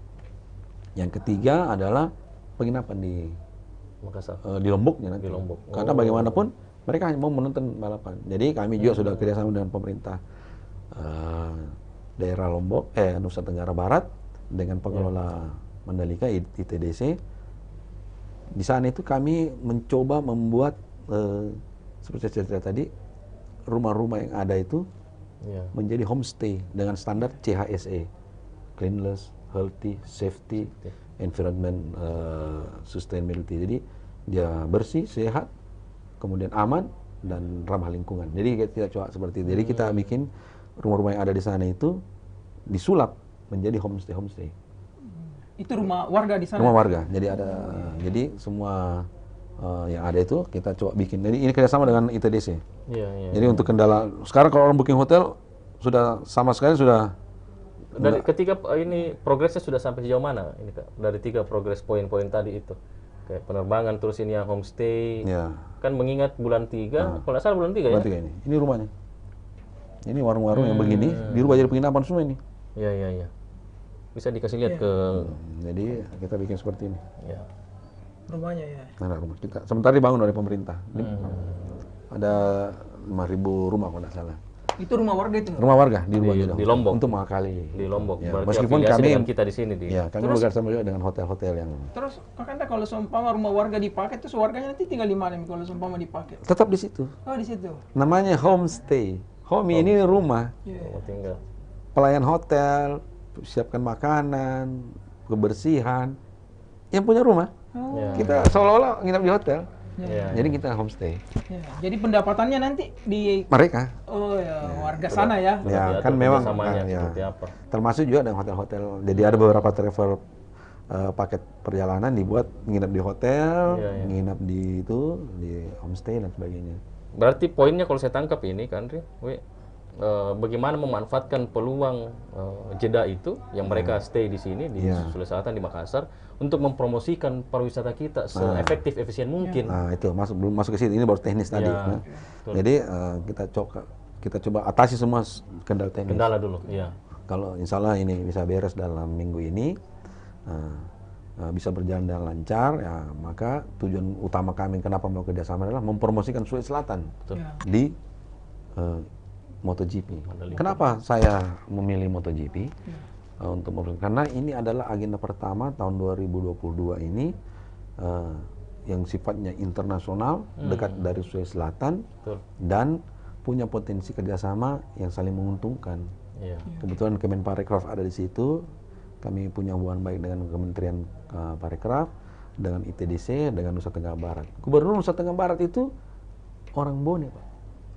Yang ketiga adalah penginapan di Makassar. Di Lomboknya nanti. Di Lombok. Karena bagaimanapun mereka hanya mau menonton balapan. Jadi kami juga sudah kerjasama dengan pemerintah daerah Lombok, Nusa Tenggara Barat, dengan pengelola Mandalika ITDC. Di sana itu kami mencoba membuat seperti cerita tadi, rumah-rumah yang ada itu menjadi homestay dengan standar CHSE, cleanliness, healthy, safety, environment, sustainability. Jadi dia bersih, sehat, kemudian aman dan ramah lingkungan. Jadi kita coba seperti itu. Jadi kita bikin rumah-rumah yang ada di sana itu disulap menjadi homestay. Itu rumah warga di sana? Rumah warga. Jadi jadi semua yang ada itu kita coba bikin. Jadi ini kerjasama dengan ITDC. Jadi untuk kendala sekarang kalau orang booking hotel sudah sama sekali sudah. Dari ketika ini progresnya sudah sampai sejauh mana ini Kak? Dari 3 progres poin-poin tadi itu. Kayak penerbangan, terus ini yang homestay. Kan mengingat bulan 3, kalau nggak salah bulan 3 ya? Bulan 3 ini. Ini rumahnya. Ini warung-warung yang begini dirubah jadi penginapan semua ini. Iya. Bisa dikasih lihat ke. Jadi kita bikin seperti ini. Rumahnya ya. Nah, rumah kita. Sementara dibangun oleh pemerintah. Ada 5.000 rumah kalau nggak salah. Itu rumah warga itu? Rumah warga di Lombok. Untuk mengakali. Di Lombok. Meskipun kami dengan kita di sini. Kami bekerjasama juga dengan hotel-hotel yang. Terus makanya kalau seumpama rumah warga dipakai, terus warganya nanti tinggal di mana kalau seumpama dipakai? Tetap di situ. Oh, di situ. Namanya homestay. Ini rumah. Tinggal. Pelayan hotel, siapkan makanan, kebersihan. Yang punya rumah. Kita seolah-olah nginap di hotel. Jadi kita homestay. Jadi pendapatannya nanti di mereka. Oh ya, warga sana ya. Ya, kan memang termasuk juga dengan hotel-hotel. Jadi ada beberapa travel paket perjalanan dibuat nginap di hotel, nginap di homestay dan sebagainya. Berarti poinnya kalau saya tangkap ini kan, bagaimana memanfaatkan peluang jeda itu yang mereka stay di sini di Sulawesi Selatan, di Makassar, untuk mempromosikan pariwisata kita seefektif efisien mungkin. Nah, itu masuk ke situ. Ini baru teknis tadi. Jadi kita coba atasi semua kendala teknis. Kendala dulu, kalau insya Allah ini bisa beres dalam minggu ini, bisa berjalan dengan lancar, ya maka tujuan utama kami kenapa mau kerjasama adalah mempromosikan Sulawesi Selatan di MotoGP. Kenapa saya memilih MotoGP untuk karena ini adalah agenda pertama tahun 2022 ini yang sifatnya internasional, dekat dari Sulawesi Selatan, dan punya potensi kerjasama yang saling menguntungkan. Kebetulan Kemenparekraf ada di situ. Kami punya hubungan baik dengan Kementerian Parekraf, dengan ITDC, dengan Nusa Tenggara Barat. Gubernur Nusa Tenggara Barat itu orang Bone, Pak.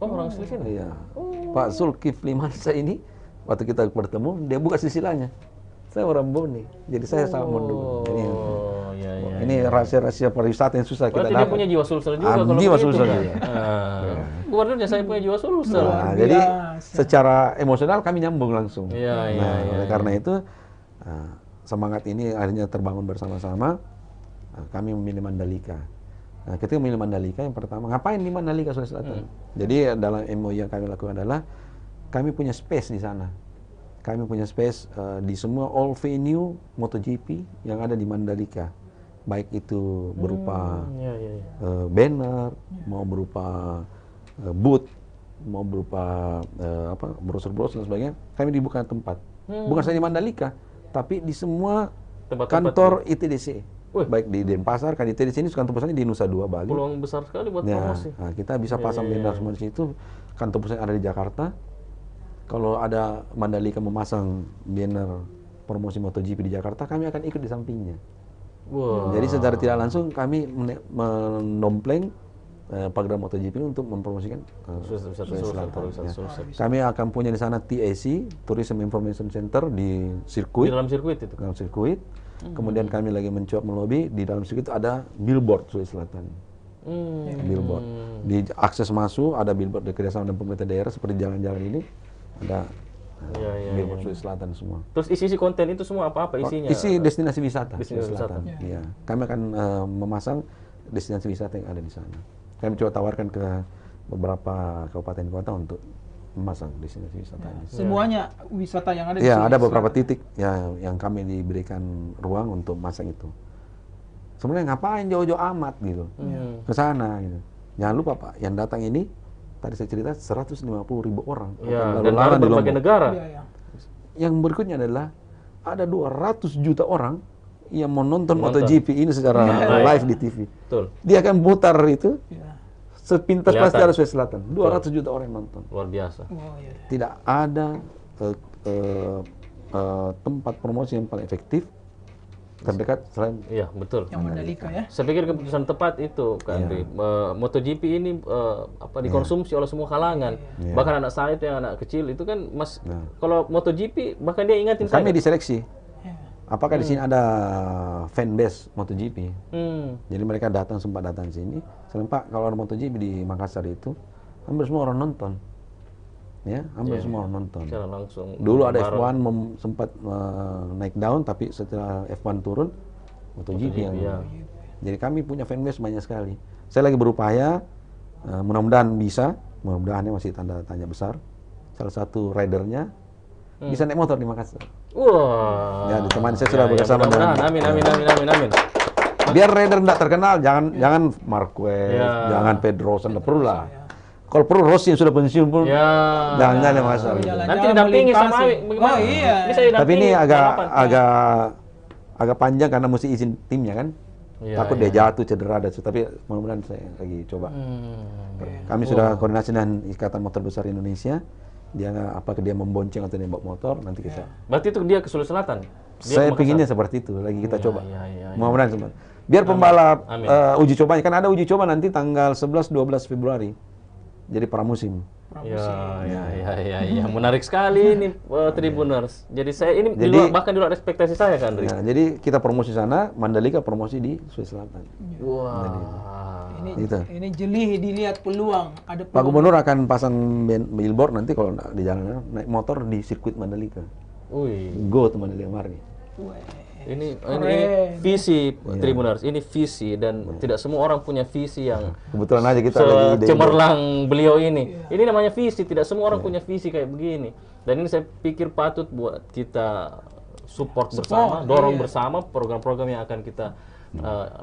Oh, orang asli sini? Iya. Pak Zulkifli Mansa ini, waktu kita bertemu, dia buka silsilahnya. Saya orang Bone, jadi saya sangat mendukung. Ini rahasia-rahasia pariwisata yang susah kita dapat. Dia punya jiwa Sulsel juga kalau jiwa begitu. Sulsel juga. Gubernurnya saya punya jiwa Sulsel. Jadi secara emosional kami nyambung langsung. Oleh karena itu semangat ini akhirnya terbangun bersama-sama. Kami memilih Mandalika. Nah, ketika memilih Mandalika, yang pertama, ngapain di Mandalika Sulawesi Selatan? Jadi dalam MOU yang kami lakukan adalah kami punya space di sana. Kami punya space di semua all venue MotoGP yang ada di Mandalika. Baik itu berupa banner, mau berupa booth, mau berupa brosur-brosur dan sebagainya. Kami dibuka tempat. Bukan saja di Mandalika, tapi di semua kantor ITDC. Baik di Denpasar, kan ITDC ini kantor pusatnya di Nusa Dua, Bali. Peluang besar sekali buat promosi. Nah, kita bisa pasang banner semua di situ. Kantor pusat ada di Jakarta. Kalau ada Mandalika memasang banner promosi MotoGP di Jakarta, kami akan ikut di sampingnya. Jadi secara tidak langsung kami mendompleng program MotoGP ini untuk mempromosikan Sulawesi Selatan. Kami akan punya di sana TIC, Tourism Information Center di sirkuit. Di dalam sirkuit itu? Dalam sirkuit. Kemudian kami lagi mencoba melobi di dalam sirkuit ada billboard Sulawesi Selatan. Billboard. Di akses masuk ada billboard dari kerjasama dengan pemerintah daerah seperti jalan-jalan ini ada billboard Sulawesi Selatan semua. Terus isi konten itu semua apa isinya? Isi destinasi wisata. Destinasi wisata. Iya. Kami akan memasang destinasi wisata yang ada di sana. Kami coba tawarkan ke beberapa kabupaten kota untuk memasang destinasi wisata ini. Semuanya wisata yang ada di Iya, ada beberapa titik yang kami diberikan ruang untuk masang itu. Sebenarnya ngapain jauh-jauh amat gitu ke sana gitu. Jangan lupa Pak, yang datang ini tadi saya cerita 150.000 orang. Dan dari berbagai negara. Yang berikutnya adalah ada 200 juta orang yang menonton MotoGP ini secara live di TV. Betul. Dia akan putar itu sepintas pasti ada Sulawesi Selatan. 200 juta orang yang nonton. Luar biasa. Tidak ada tempat promosi yang paling efektif terdekat selain betul. Yang Mandalika ya. Saya pikir keputusan tepat itu, Kak Andri. MotoGP ini dikonsumsi oleh semua kalangan. Bahkan anak saya itu yang anak kecil itu kan kalau MotoGP bahkan dia ingatin kami diseleksi. Apakah di sini ada fanbase MotoGP? Jadi mereka sempat datang sini. Selain Pak, kalau ada MotoGP di Makassar itu, hampir semua orang nonton. Ya, hampir semua orang nonton. Secara langsung. Dulu ada F1 sempat naik down, tapi setelah F1 turun, MotoGP yang. Jadi kami punya fanbase banyak sekali. Saya lagi berupaya, mudah-mudahan bisa, mudah-mudahan masih tanda tanya besar. Salah satu ridernya bisa naik motor di Makassar. Ya, ditemani saya sudah bersama dengan. Amin. Biar rider tidak terkenal, jangan Marquez, jangan Pedrosa, tidak perlu lah. Kalau perlu Rossi yang sudah pensiun pun, jangan Makassar. Nanti didampingi sama Tapi ini agak panjang karena mesti izin timnya kan. Takut dia jatuh, cedera, tapi mudah-mudahan saya lagi coba. Kami sudah koordinasi dengan Ikatan Motor Besar Indonesia. Apakah dia membonceng atau dia bawa motor, nanti kita. Berarti itu dia ke Sulawesi Selatan? Saya pinginnya seperti itu, lagi kita coba. Mudah-mudahan sempat. Biar pembalap uji cobanya, kan ada uji coba nanti tanggal 11-12 Februari. Jadi pramusim. Ya, menarik sekali ini Tribuners. Jadi saya ini bahkan di luar ekspektasi saya kan, Andri. Jadi kita promosi sana, Mandalika promosi di Sulawesi Selatan. Ini jeli dilihat peluang. Ada peluang. Pak Gubernur akan pasang billboard nanti kalau di jalan naik motor di sirkuit Mandalika. Go to Mandalika Mari. Ini visi Tribuners, ini visi dan tidak semua orang punya visi yang kebetulan aja kita lagi ide. Cemerlang beliau ini. Ini namanya visi, tidak semua orang punya visi kayak begini. Dan ini saya pikir patut buat kita support bersama, dorong bersama program-program yang akan kita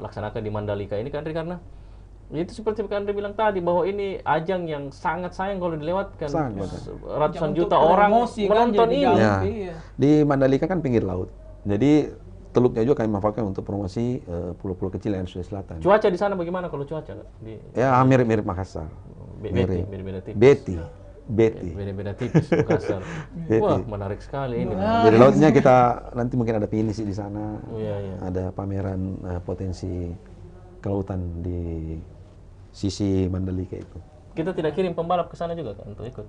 laksanakan di Mandalika ini kan, karena itu seperti Pak Andre bilang tadi bahwa ini ajang yang sangat sayang kalau dilewatkan. Ratusan juta orang menonton ini. Di Mandalika kan pinggir laut. Jadi teluknya juga kami manfaatkan untuk promosi pulau-pulau kecil yang Sulawesi Selatan. Cuaca di sana bagaimana kalau cuaca? Ya mirip-mirip Makassar. Beda-beda tipis. Beda-beda tipis Makassar. Wah, menarik sekali ini. Dari lautnya kita nanti mungkin ada pinisi di sana. Ada pameran potensi kelautan di sisi Mandalika itu. Kita tidak kirim pembalap ke sana juga kan untuk ikut?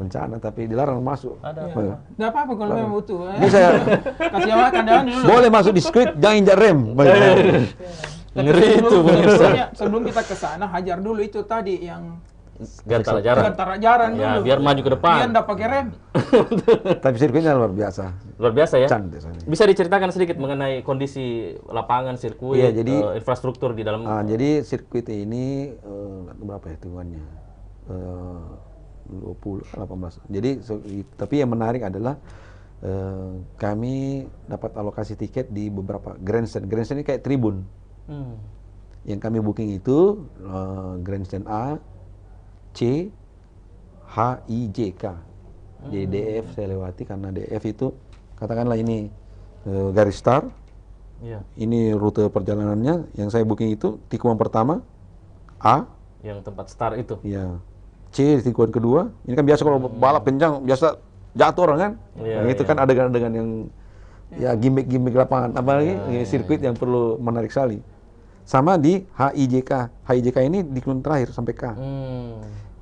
Rencana, tapi dilarang masuk. Ada. Nggak apa-apa kalau memang butuh. Bisa. Kasih makan jangan dulu. Boleh masuk di squid, jangan injak rem. Ngeri itu pemirsa. Sebelum kita ke sana, hajar dulu itu tadi yang Gantara jaran dulu. Ya, biar maju ke depan. Biar nggak pakai rem. Tapi sirkuitnya luar biasa. Luar biasa ya? Cantik. Bisa diceritakan sedikit mengenai kondisi lapangan, sirkuit, infrastruktur di dalam? Jadi sirkuit ini, berapa ya hitungannya? 20, 18. Jadi, tapi yang menarik adalah kami dapat alokasi tiket di beberapa grandstand. Grandstand ini kayak tribun. Yang kami booking itu grandstand A, C, H, I, J, K. Jadi DF saya lewati karena DF itu katakanlah ini garis start. Ini rute perjalanannya yang saya booking itu tikungan pertama A. Yang tempat start itu. Ya. C tikungan kedua. Ini kan biasa kalau balap kencang biasa jatuh orang kan. Itu kan adegan-adegan yang ya gimmick-gimmick lapangan. Apalagi sirkuit yang perlu menarik sekali. Sama di HIJK. HIJK ini di tikungan terakhir sampai K.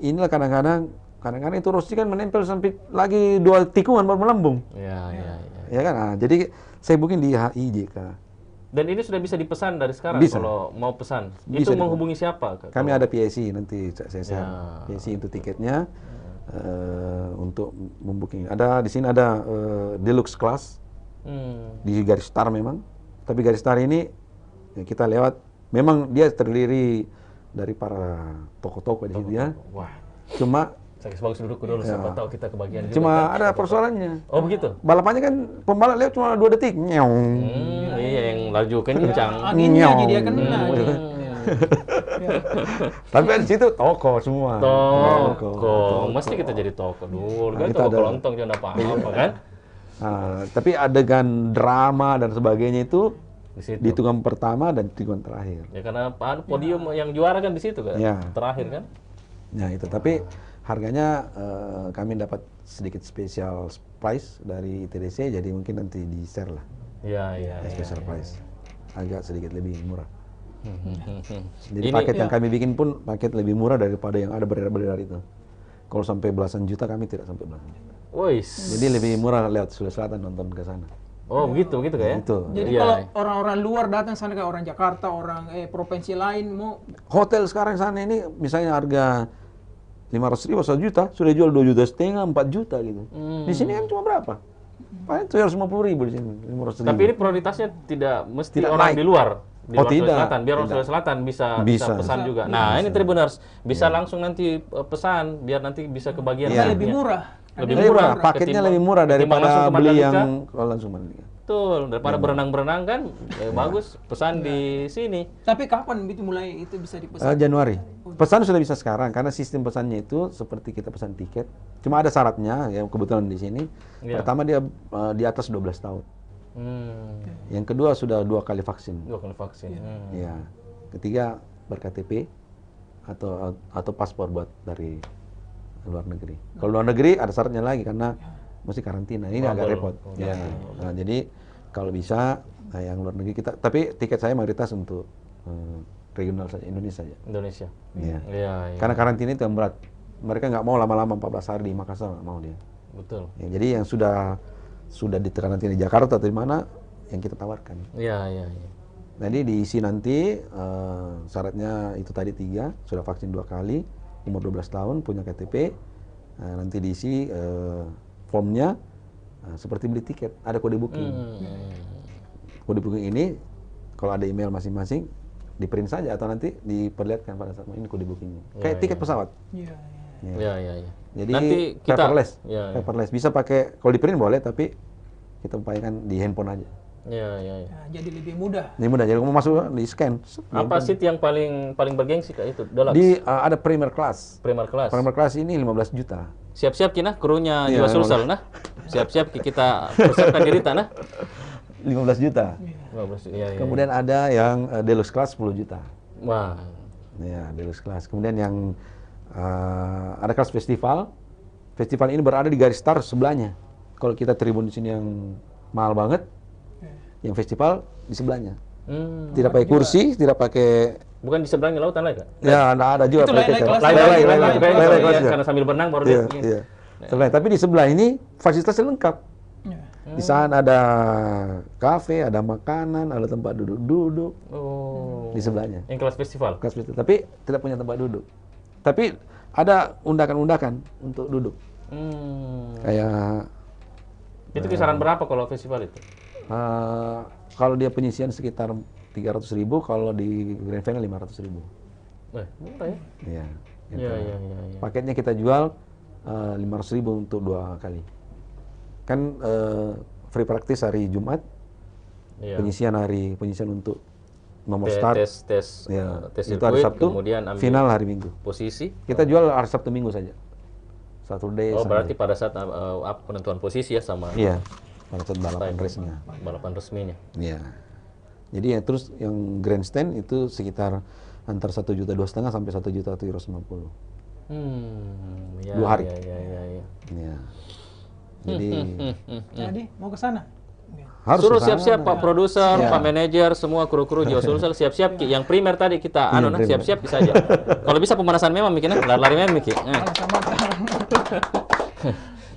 Inilah kadang-kadang itu Rossi kan menempel sampai lagi 2 tikungan baru melambung. Ya kan? Nah, jadi saya booking di HIJK. Dan ini sudah bisa dipesan dari sekarang kalau mau pesan. Bisa itu menghubungi siapa? Kami ada PSI nanti saya share. PSI untuk tiketnya untuk membooking. Ada di sini ada deluxe class. Di garis start memang. Tapi garis start ini kita lewat memang dia terdiri dari para tokoh-tokoh di situ ya. Wah. Cuma saya bagus duduk dulu, siapa tahu kita kebagian. Cuma ada persoalannya. Oh begitu? Balapannya kan pembalap lewat cuma 2 detik. Nyong. Iya, yang laju kencang. Anginnya aja dia kena. Tapi di situ toko semua. Toko. Mesti kita jadi toko dulu. Kan toko kelontong jangan apa-apa kan? Tapi adegan drama dan sebagainya itu di tikungan pertama dan tikungan terakhir. Ya karena podium yang juara kan di situ kan, terakhir kan. Ya itu. Tapi harganya kami dapat sedikit special price dari ITDC, jadi mungkin nanti di share lah. Iya. Special price, agak sedikit lebih murah. Jadi paket yang kami bikin pun paket lebih murah daripada yang ada beredar itu. Kalau sampai belasan juta kami tidak sampai belasan juta. Jadi lebih murah lewat Sulawesi Selatan nonton ke sana. Oh begitu kayak. Jadi kalau orang-orang luar datang sana kayak orang Jakarta, orang provinsi lain mau hotel sekarang sana ini misalnya harga 500.000 1 juta sudah jual 2,5 juta 4 juta gitu. Di sini kan cuma berapa? Paling 750.000 di sini 500.000. Tapi ini prioritasnya tidak mesti orang di luar. Di luar Sulawesi Selatan, biar orang Sulawesi Selatan bisa pesan juga. Nah ini Tribuners bisa langsung nanti pesan biar nanti bisa kebagian. Lebih murah. Lebih murah, paketnya lebih murah daripada beli yang langsung Mandalika. Betul, daripada berenang-berenang kan bagus pesan di sini. Tapi kapan itu mulai itu bisa dipesan? Januari. Pesan sudah bisa sekarang karena sistem pesannya itu seperti kita pesan tiket. Cuma ada syaratnya yang kebetulan di sini. Pertama dia di atas 12 tahun. Yang kedua sudah 2 kali vaksin. 2 kali vaksin. Ya. Ketiga ber-KTP atau paspor buat dari luar negeri. Kalau luar negeri ada syaratnya lagi karena mesti karantina. Ini agak repot. Nah, jadi kalau bisa yang luar negeri kita, tapi tiket saya mayoritas untuk regional saja, Indonesia saja. Indonesia. Iya. Karena karantina itu yang berat. Mereka nggak mau lama-lama 14 hari di Makassar, nggak mau dia. Betul. Ya, jadi yang sudah di karantina di Jakarta atau di mana yang kita tawarkan. Iya. Jadi diisi nanti syaratnya itu tadi 3, sudah vaksin 2 kali, umur 12 tahun, punya KTP, nanti diisi formnya seperti beli tiket, ada kode booking. kode booking ini kalau ada email masing-masing di print saja atau nanti diperlihatkan pada saat ini kode bookingnya. Kayak tiket pesawat. Iya. Iya. Jadi Nanti kita paperless. Bisa pakai, kalau di print boleh, tapi kita upayakan di handphone aja. Iya. Nah, jadi lebih mudah. Lebih mudah. Jadi kamu masuk di scan. Apa seat yang paling bergengsi Kak itu? Di ada Premier Class. Premier Class. Premier Class ini 15 juta. Siap-siap kina krunya Jiwa Sulsel nah. Siap-siap kita persiapkan diri tanah. 15 juta. Iya. Kemudian ada yang Deluxe Class 10 juta. Wah. Ya, Deluxe Class. Kemudian yang ada kelas festival. Festival ini berada di garis start sebelahnya. Kalau kita tribun di sini yang mahal banget, yang festival di sebelahnya. Tidak pakai kursi, tidak pakai. Bukan di sebelahnya lautan lagi, Kak? Ya, ada juga. Itu lain kelas. Karena sambil berenang baru dia. Tapi di sebelah ini fasilitasnya lengkap. Di sana ada kafe, ada makanan, ada tempat duduk-duduk. Oh. Di sebelahnya. Yang kelas festival. Tapi tidak punya tempat duduk. Tapi ada undakan-undakan untuk duduk. Kayak itu kisaran berapa kalau festival itu? Kalau dia penyisian sekitar 300.000, kalau di Grand Final 500.000. Murah ya? Iya. Iya. Paketnya kita jual 500.000 untuk 2 kali. Kan free practice hari Jumat, penyisian untuk nomor start. Tes itu hari Sabtu, kemudian ambil final hari Minggu. Posisi. Kita jual hari Sabtu Minggu saja. Saturday. Berarti pada saat penentuan posisi ya sama. Iya. Pada saat balapan resminya. Iya. Jadi ya terus yang grandstand itu sekitar antar 1,5 juta sampai 1,750 juta. 2 hari. Iya. Jadi mau ke sana. Harus suruh siap-siap Pak Produser, Pak Manajer, semua kru-kru Jiwa Sulsel siap-siap. Yang primer tadi kita siap-siap bisa aja. Kalau bisa pemanasan memang mikirnya lari-lari memang mikir.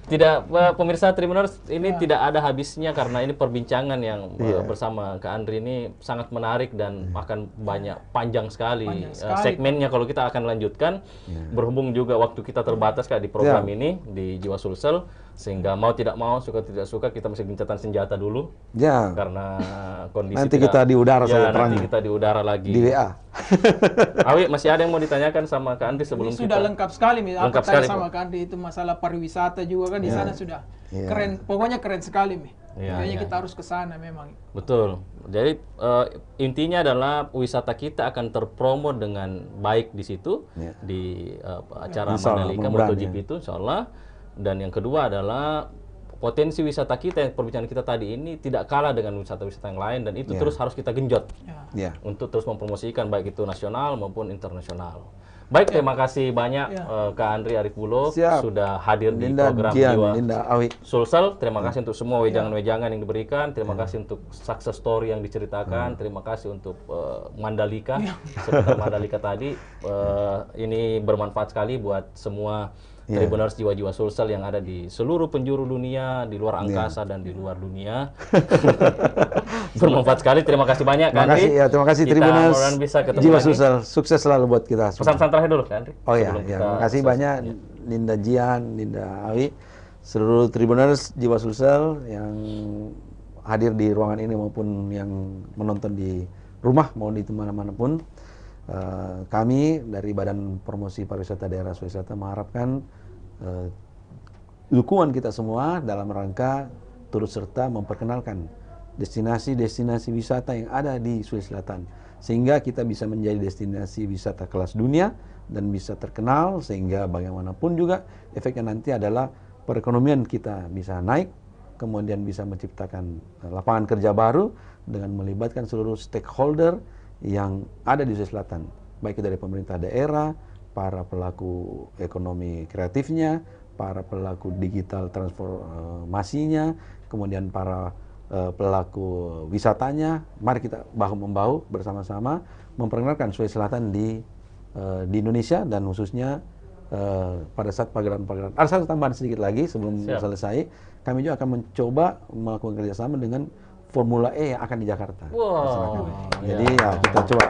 Tidak, pemirsa Tribuners, ini tidak ada habisnya karena ini perbincangan yang bersama Kak Andri ini sangat menarik dan akan panjang sekali segmennya kalau kita akan lanjutkan. Berhubung juga waktu kita terbatas Kak di program ini di Jiwa Sulsel, sehingga mau tidak mau, suka tidak suka kita mesti gencatan senjata dulu. Ya. Karena kondisi nanti kita di udara saja nanti kita di udara lagi. Di WA. Awi, masih ada yang mau ditanyakan sama Kak Andri sebelum sudah kita? Lengkap sekali, lengkap sekali sama Kak Andri itu masalah pariwisata juga kan di sana sudah keren, pokoknya keren sekali kayaknya kita harus ke sana memang. Betul. Jadi intinya adalah wisata kita akan terpromo dengan baik di situ di acara Mandalika MotoGP itu insyaallah. Dan yang kedua adalah potensi wisata kita yang perbincangan kita tadi ini tidak kalah dengan wisata-wisata yang lain dan itu terus harus kita genjot untuk terus mempromosikan baik itu nasional maupun internasional. Baik, terima kasih banyak Kak Andri Arifulo sudah hadir di program Jiwa Sulsel. Terima kasih untuk semua wejangan-wejangan yang diberikan. Terima kasih untuk success story yang diceritakan. Terima kasih untuk Mandalika, seputar Mandalika tadi. Ini bermanfaat sekali buat semua Tribuners Jiwa-Jiwa Sulsel yang ada di seluruh penjuru dunia, di luar angkasa dan di luar dunia. Bermanfaat sekali. Terima kasih banyak Kak Andri. Terima kasih Tribuners Jiwa Sulsel. Sukses selalu buat kita. Pesan-pesan terakhir dulu Kak Andri. Terima kasih banyak Ninda Jian, Ninda Awi, seluruh Tribuners Jiwa Sulsel yang hadir di ruangan ini maupun yang menonton di rumah mau di mana-mana pun. Kami dari Badan Promosi Pariwisata Daerah Sulawesi Selatan mengharapkan dukungan kita semua dalam rangka turut serta memperkenalkan destinasi-destinasi wisata yang ada di Sulawesi Selatan sehingga kita bisa menjadi destinasi wisata kelas dunia dan bisa terkenal sehingga bagaimanapun juga efeknya nanti adalah perekonomian kita bisa naik, kemudian bisa menciptakan lapangan kerja baru dengan melibatkan seluruh stakeholder yang ada di Sulawesi Selatan, baik dari pemerintah daerah, para pelaku ekonomi kreatifnya, para pelaku digital transformasinya, kemudian para pelaku wisatanya. Mari kita bahu-membahu bersama-sama memperkenalkan Sulawesi Selatan di Indonesia dan khususnya pada saat pagelaran-pagelaran. Ada satu tambahan sedikit lagi sebelum selesai, kami juga akan mencoba melakukan kerjasama dengan Formula E yang akan di Jakarta. Jadi kita coba.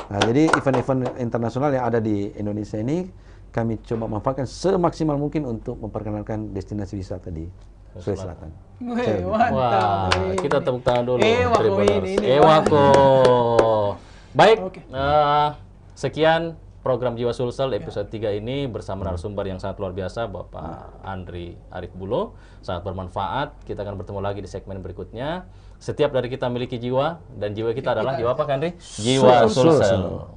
Nah, jadi event-event internasional yang ada di Indonesia ini kami coba manfaatkan semaksimal mungkin untuk memperkenalkan destinasi wisata di Sulawesi Selatan. Wih, mantap. Wah, kita tepuk tangan dulu. Ewako Tribuners. ini. Ewako. Baik, Oke. sekian program Jiwa Sulsel episode 3 ini bersama narasumber yang sangat luar biasa, Bapak Andri Arif Bulo. Sangat bermanfaat. Kita akan bertemu lagi di segmen berikutnya. Setiap dari kita memiliki jiwa, dan jiwa kita adalah jiwa apa, Andri? Jiwa Sulsel.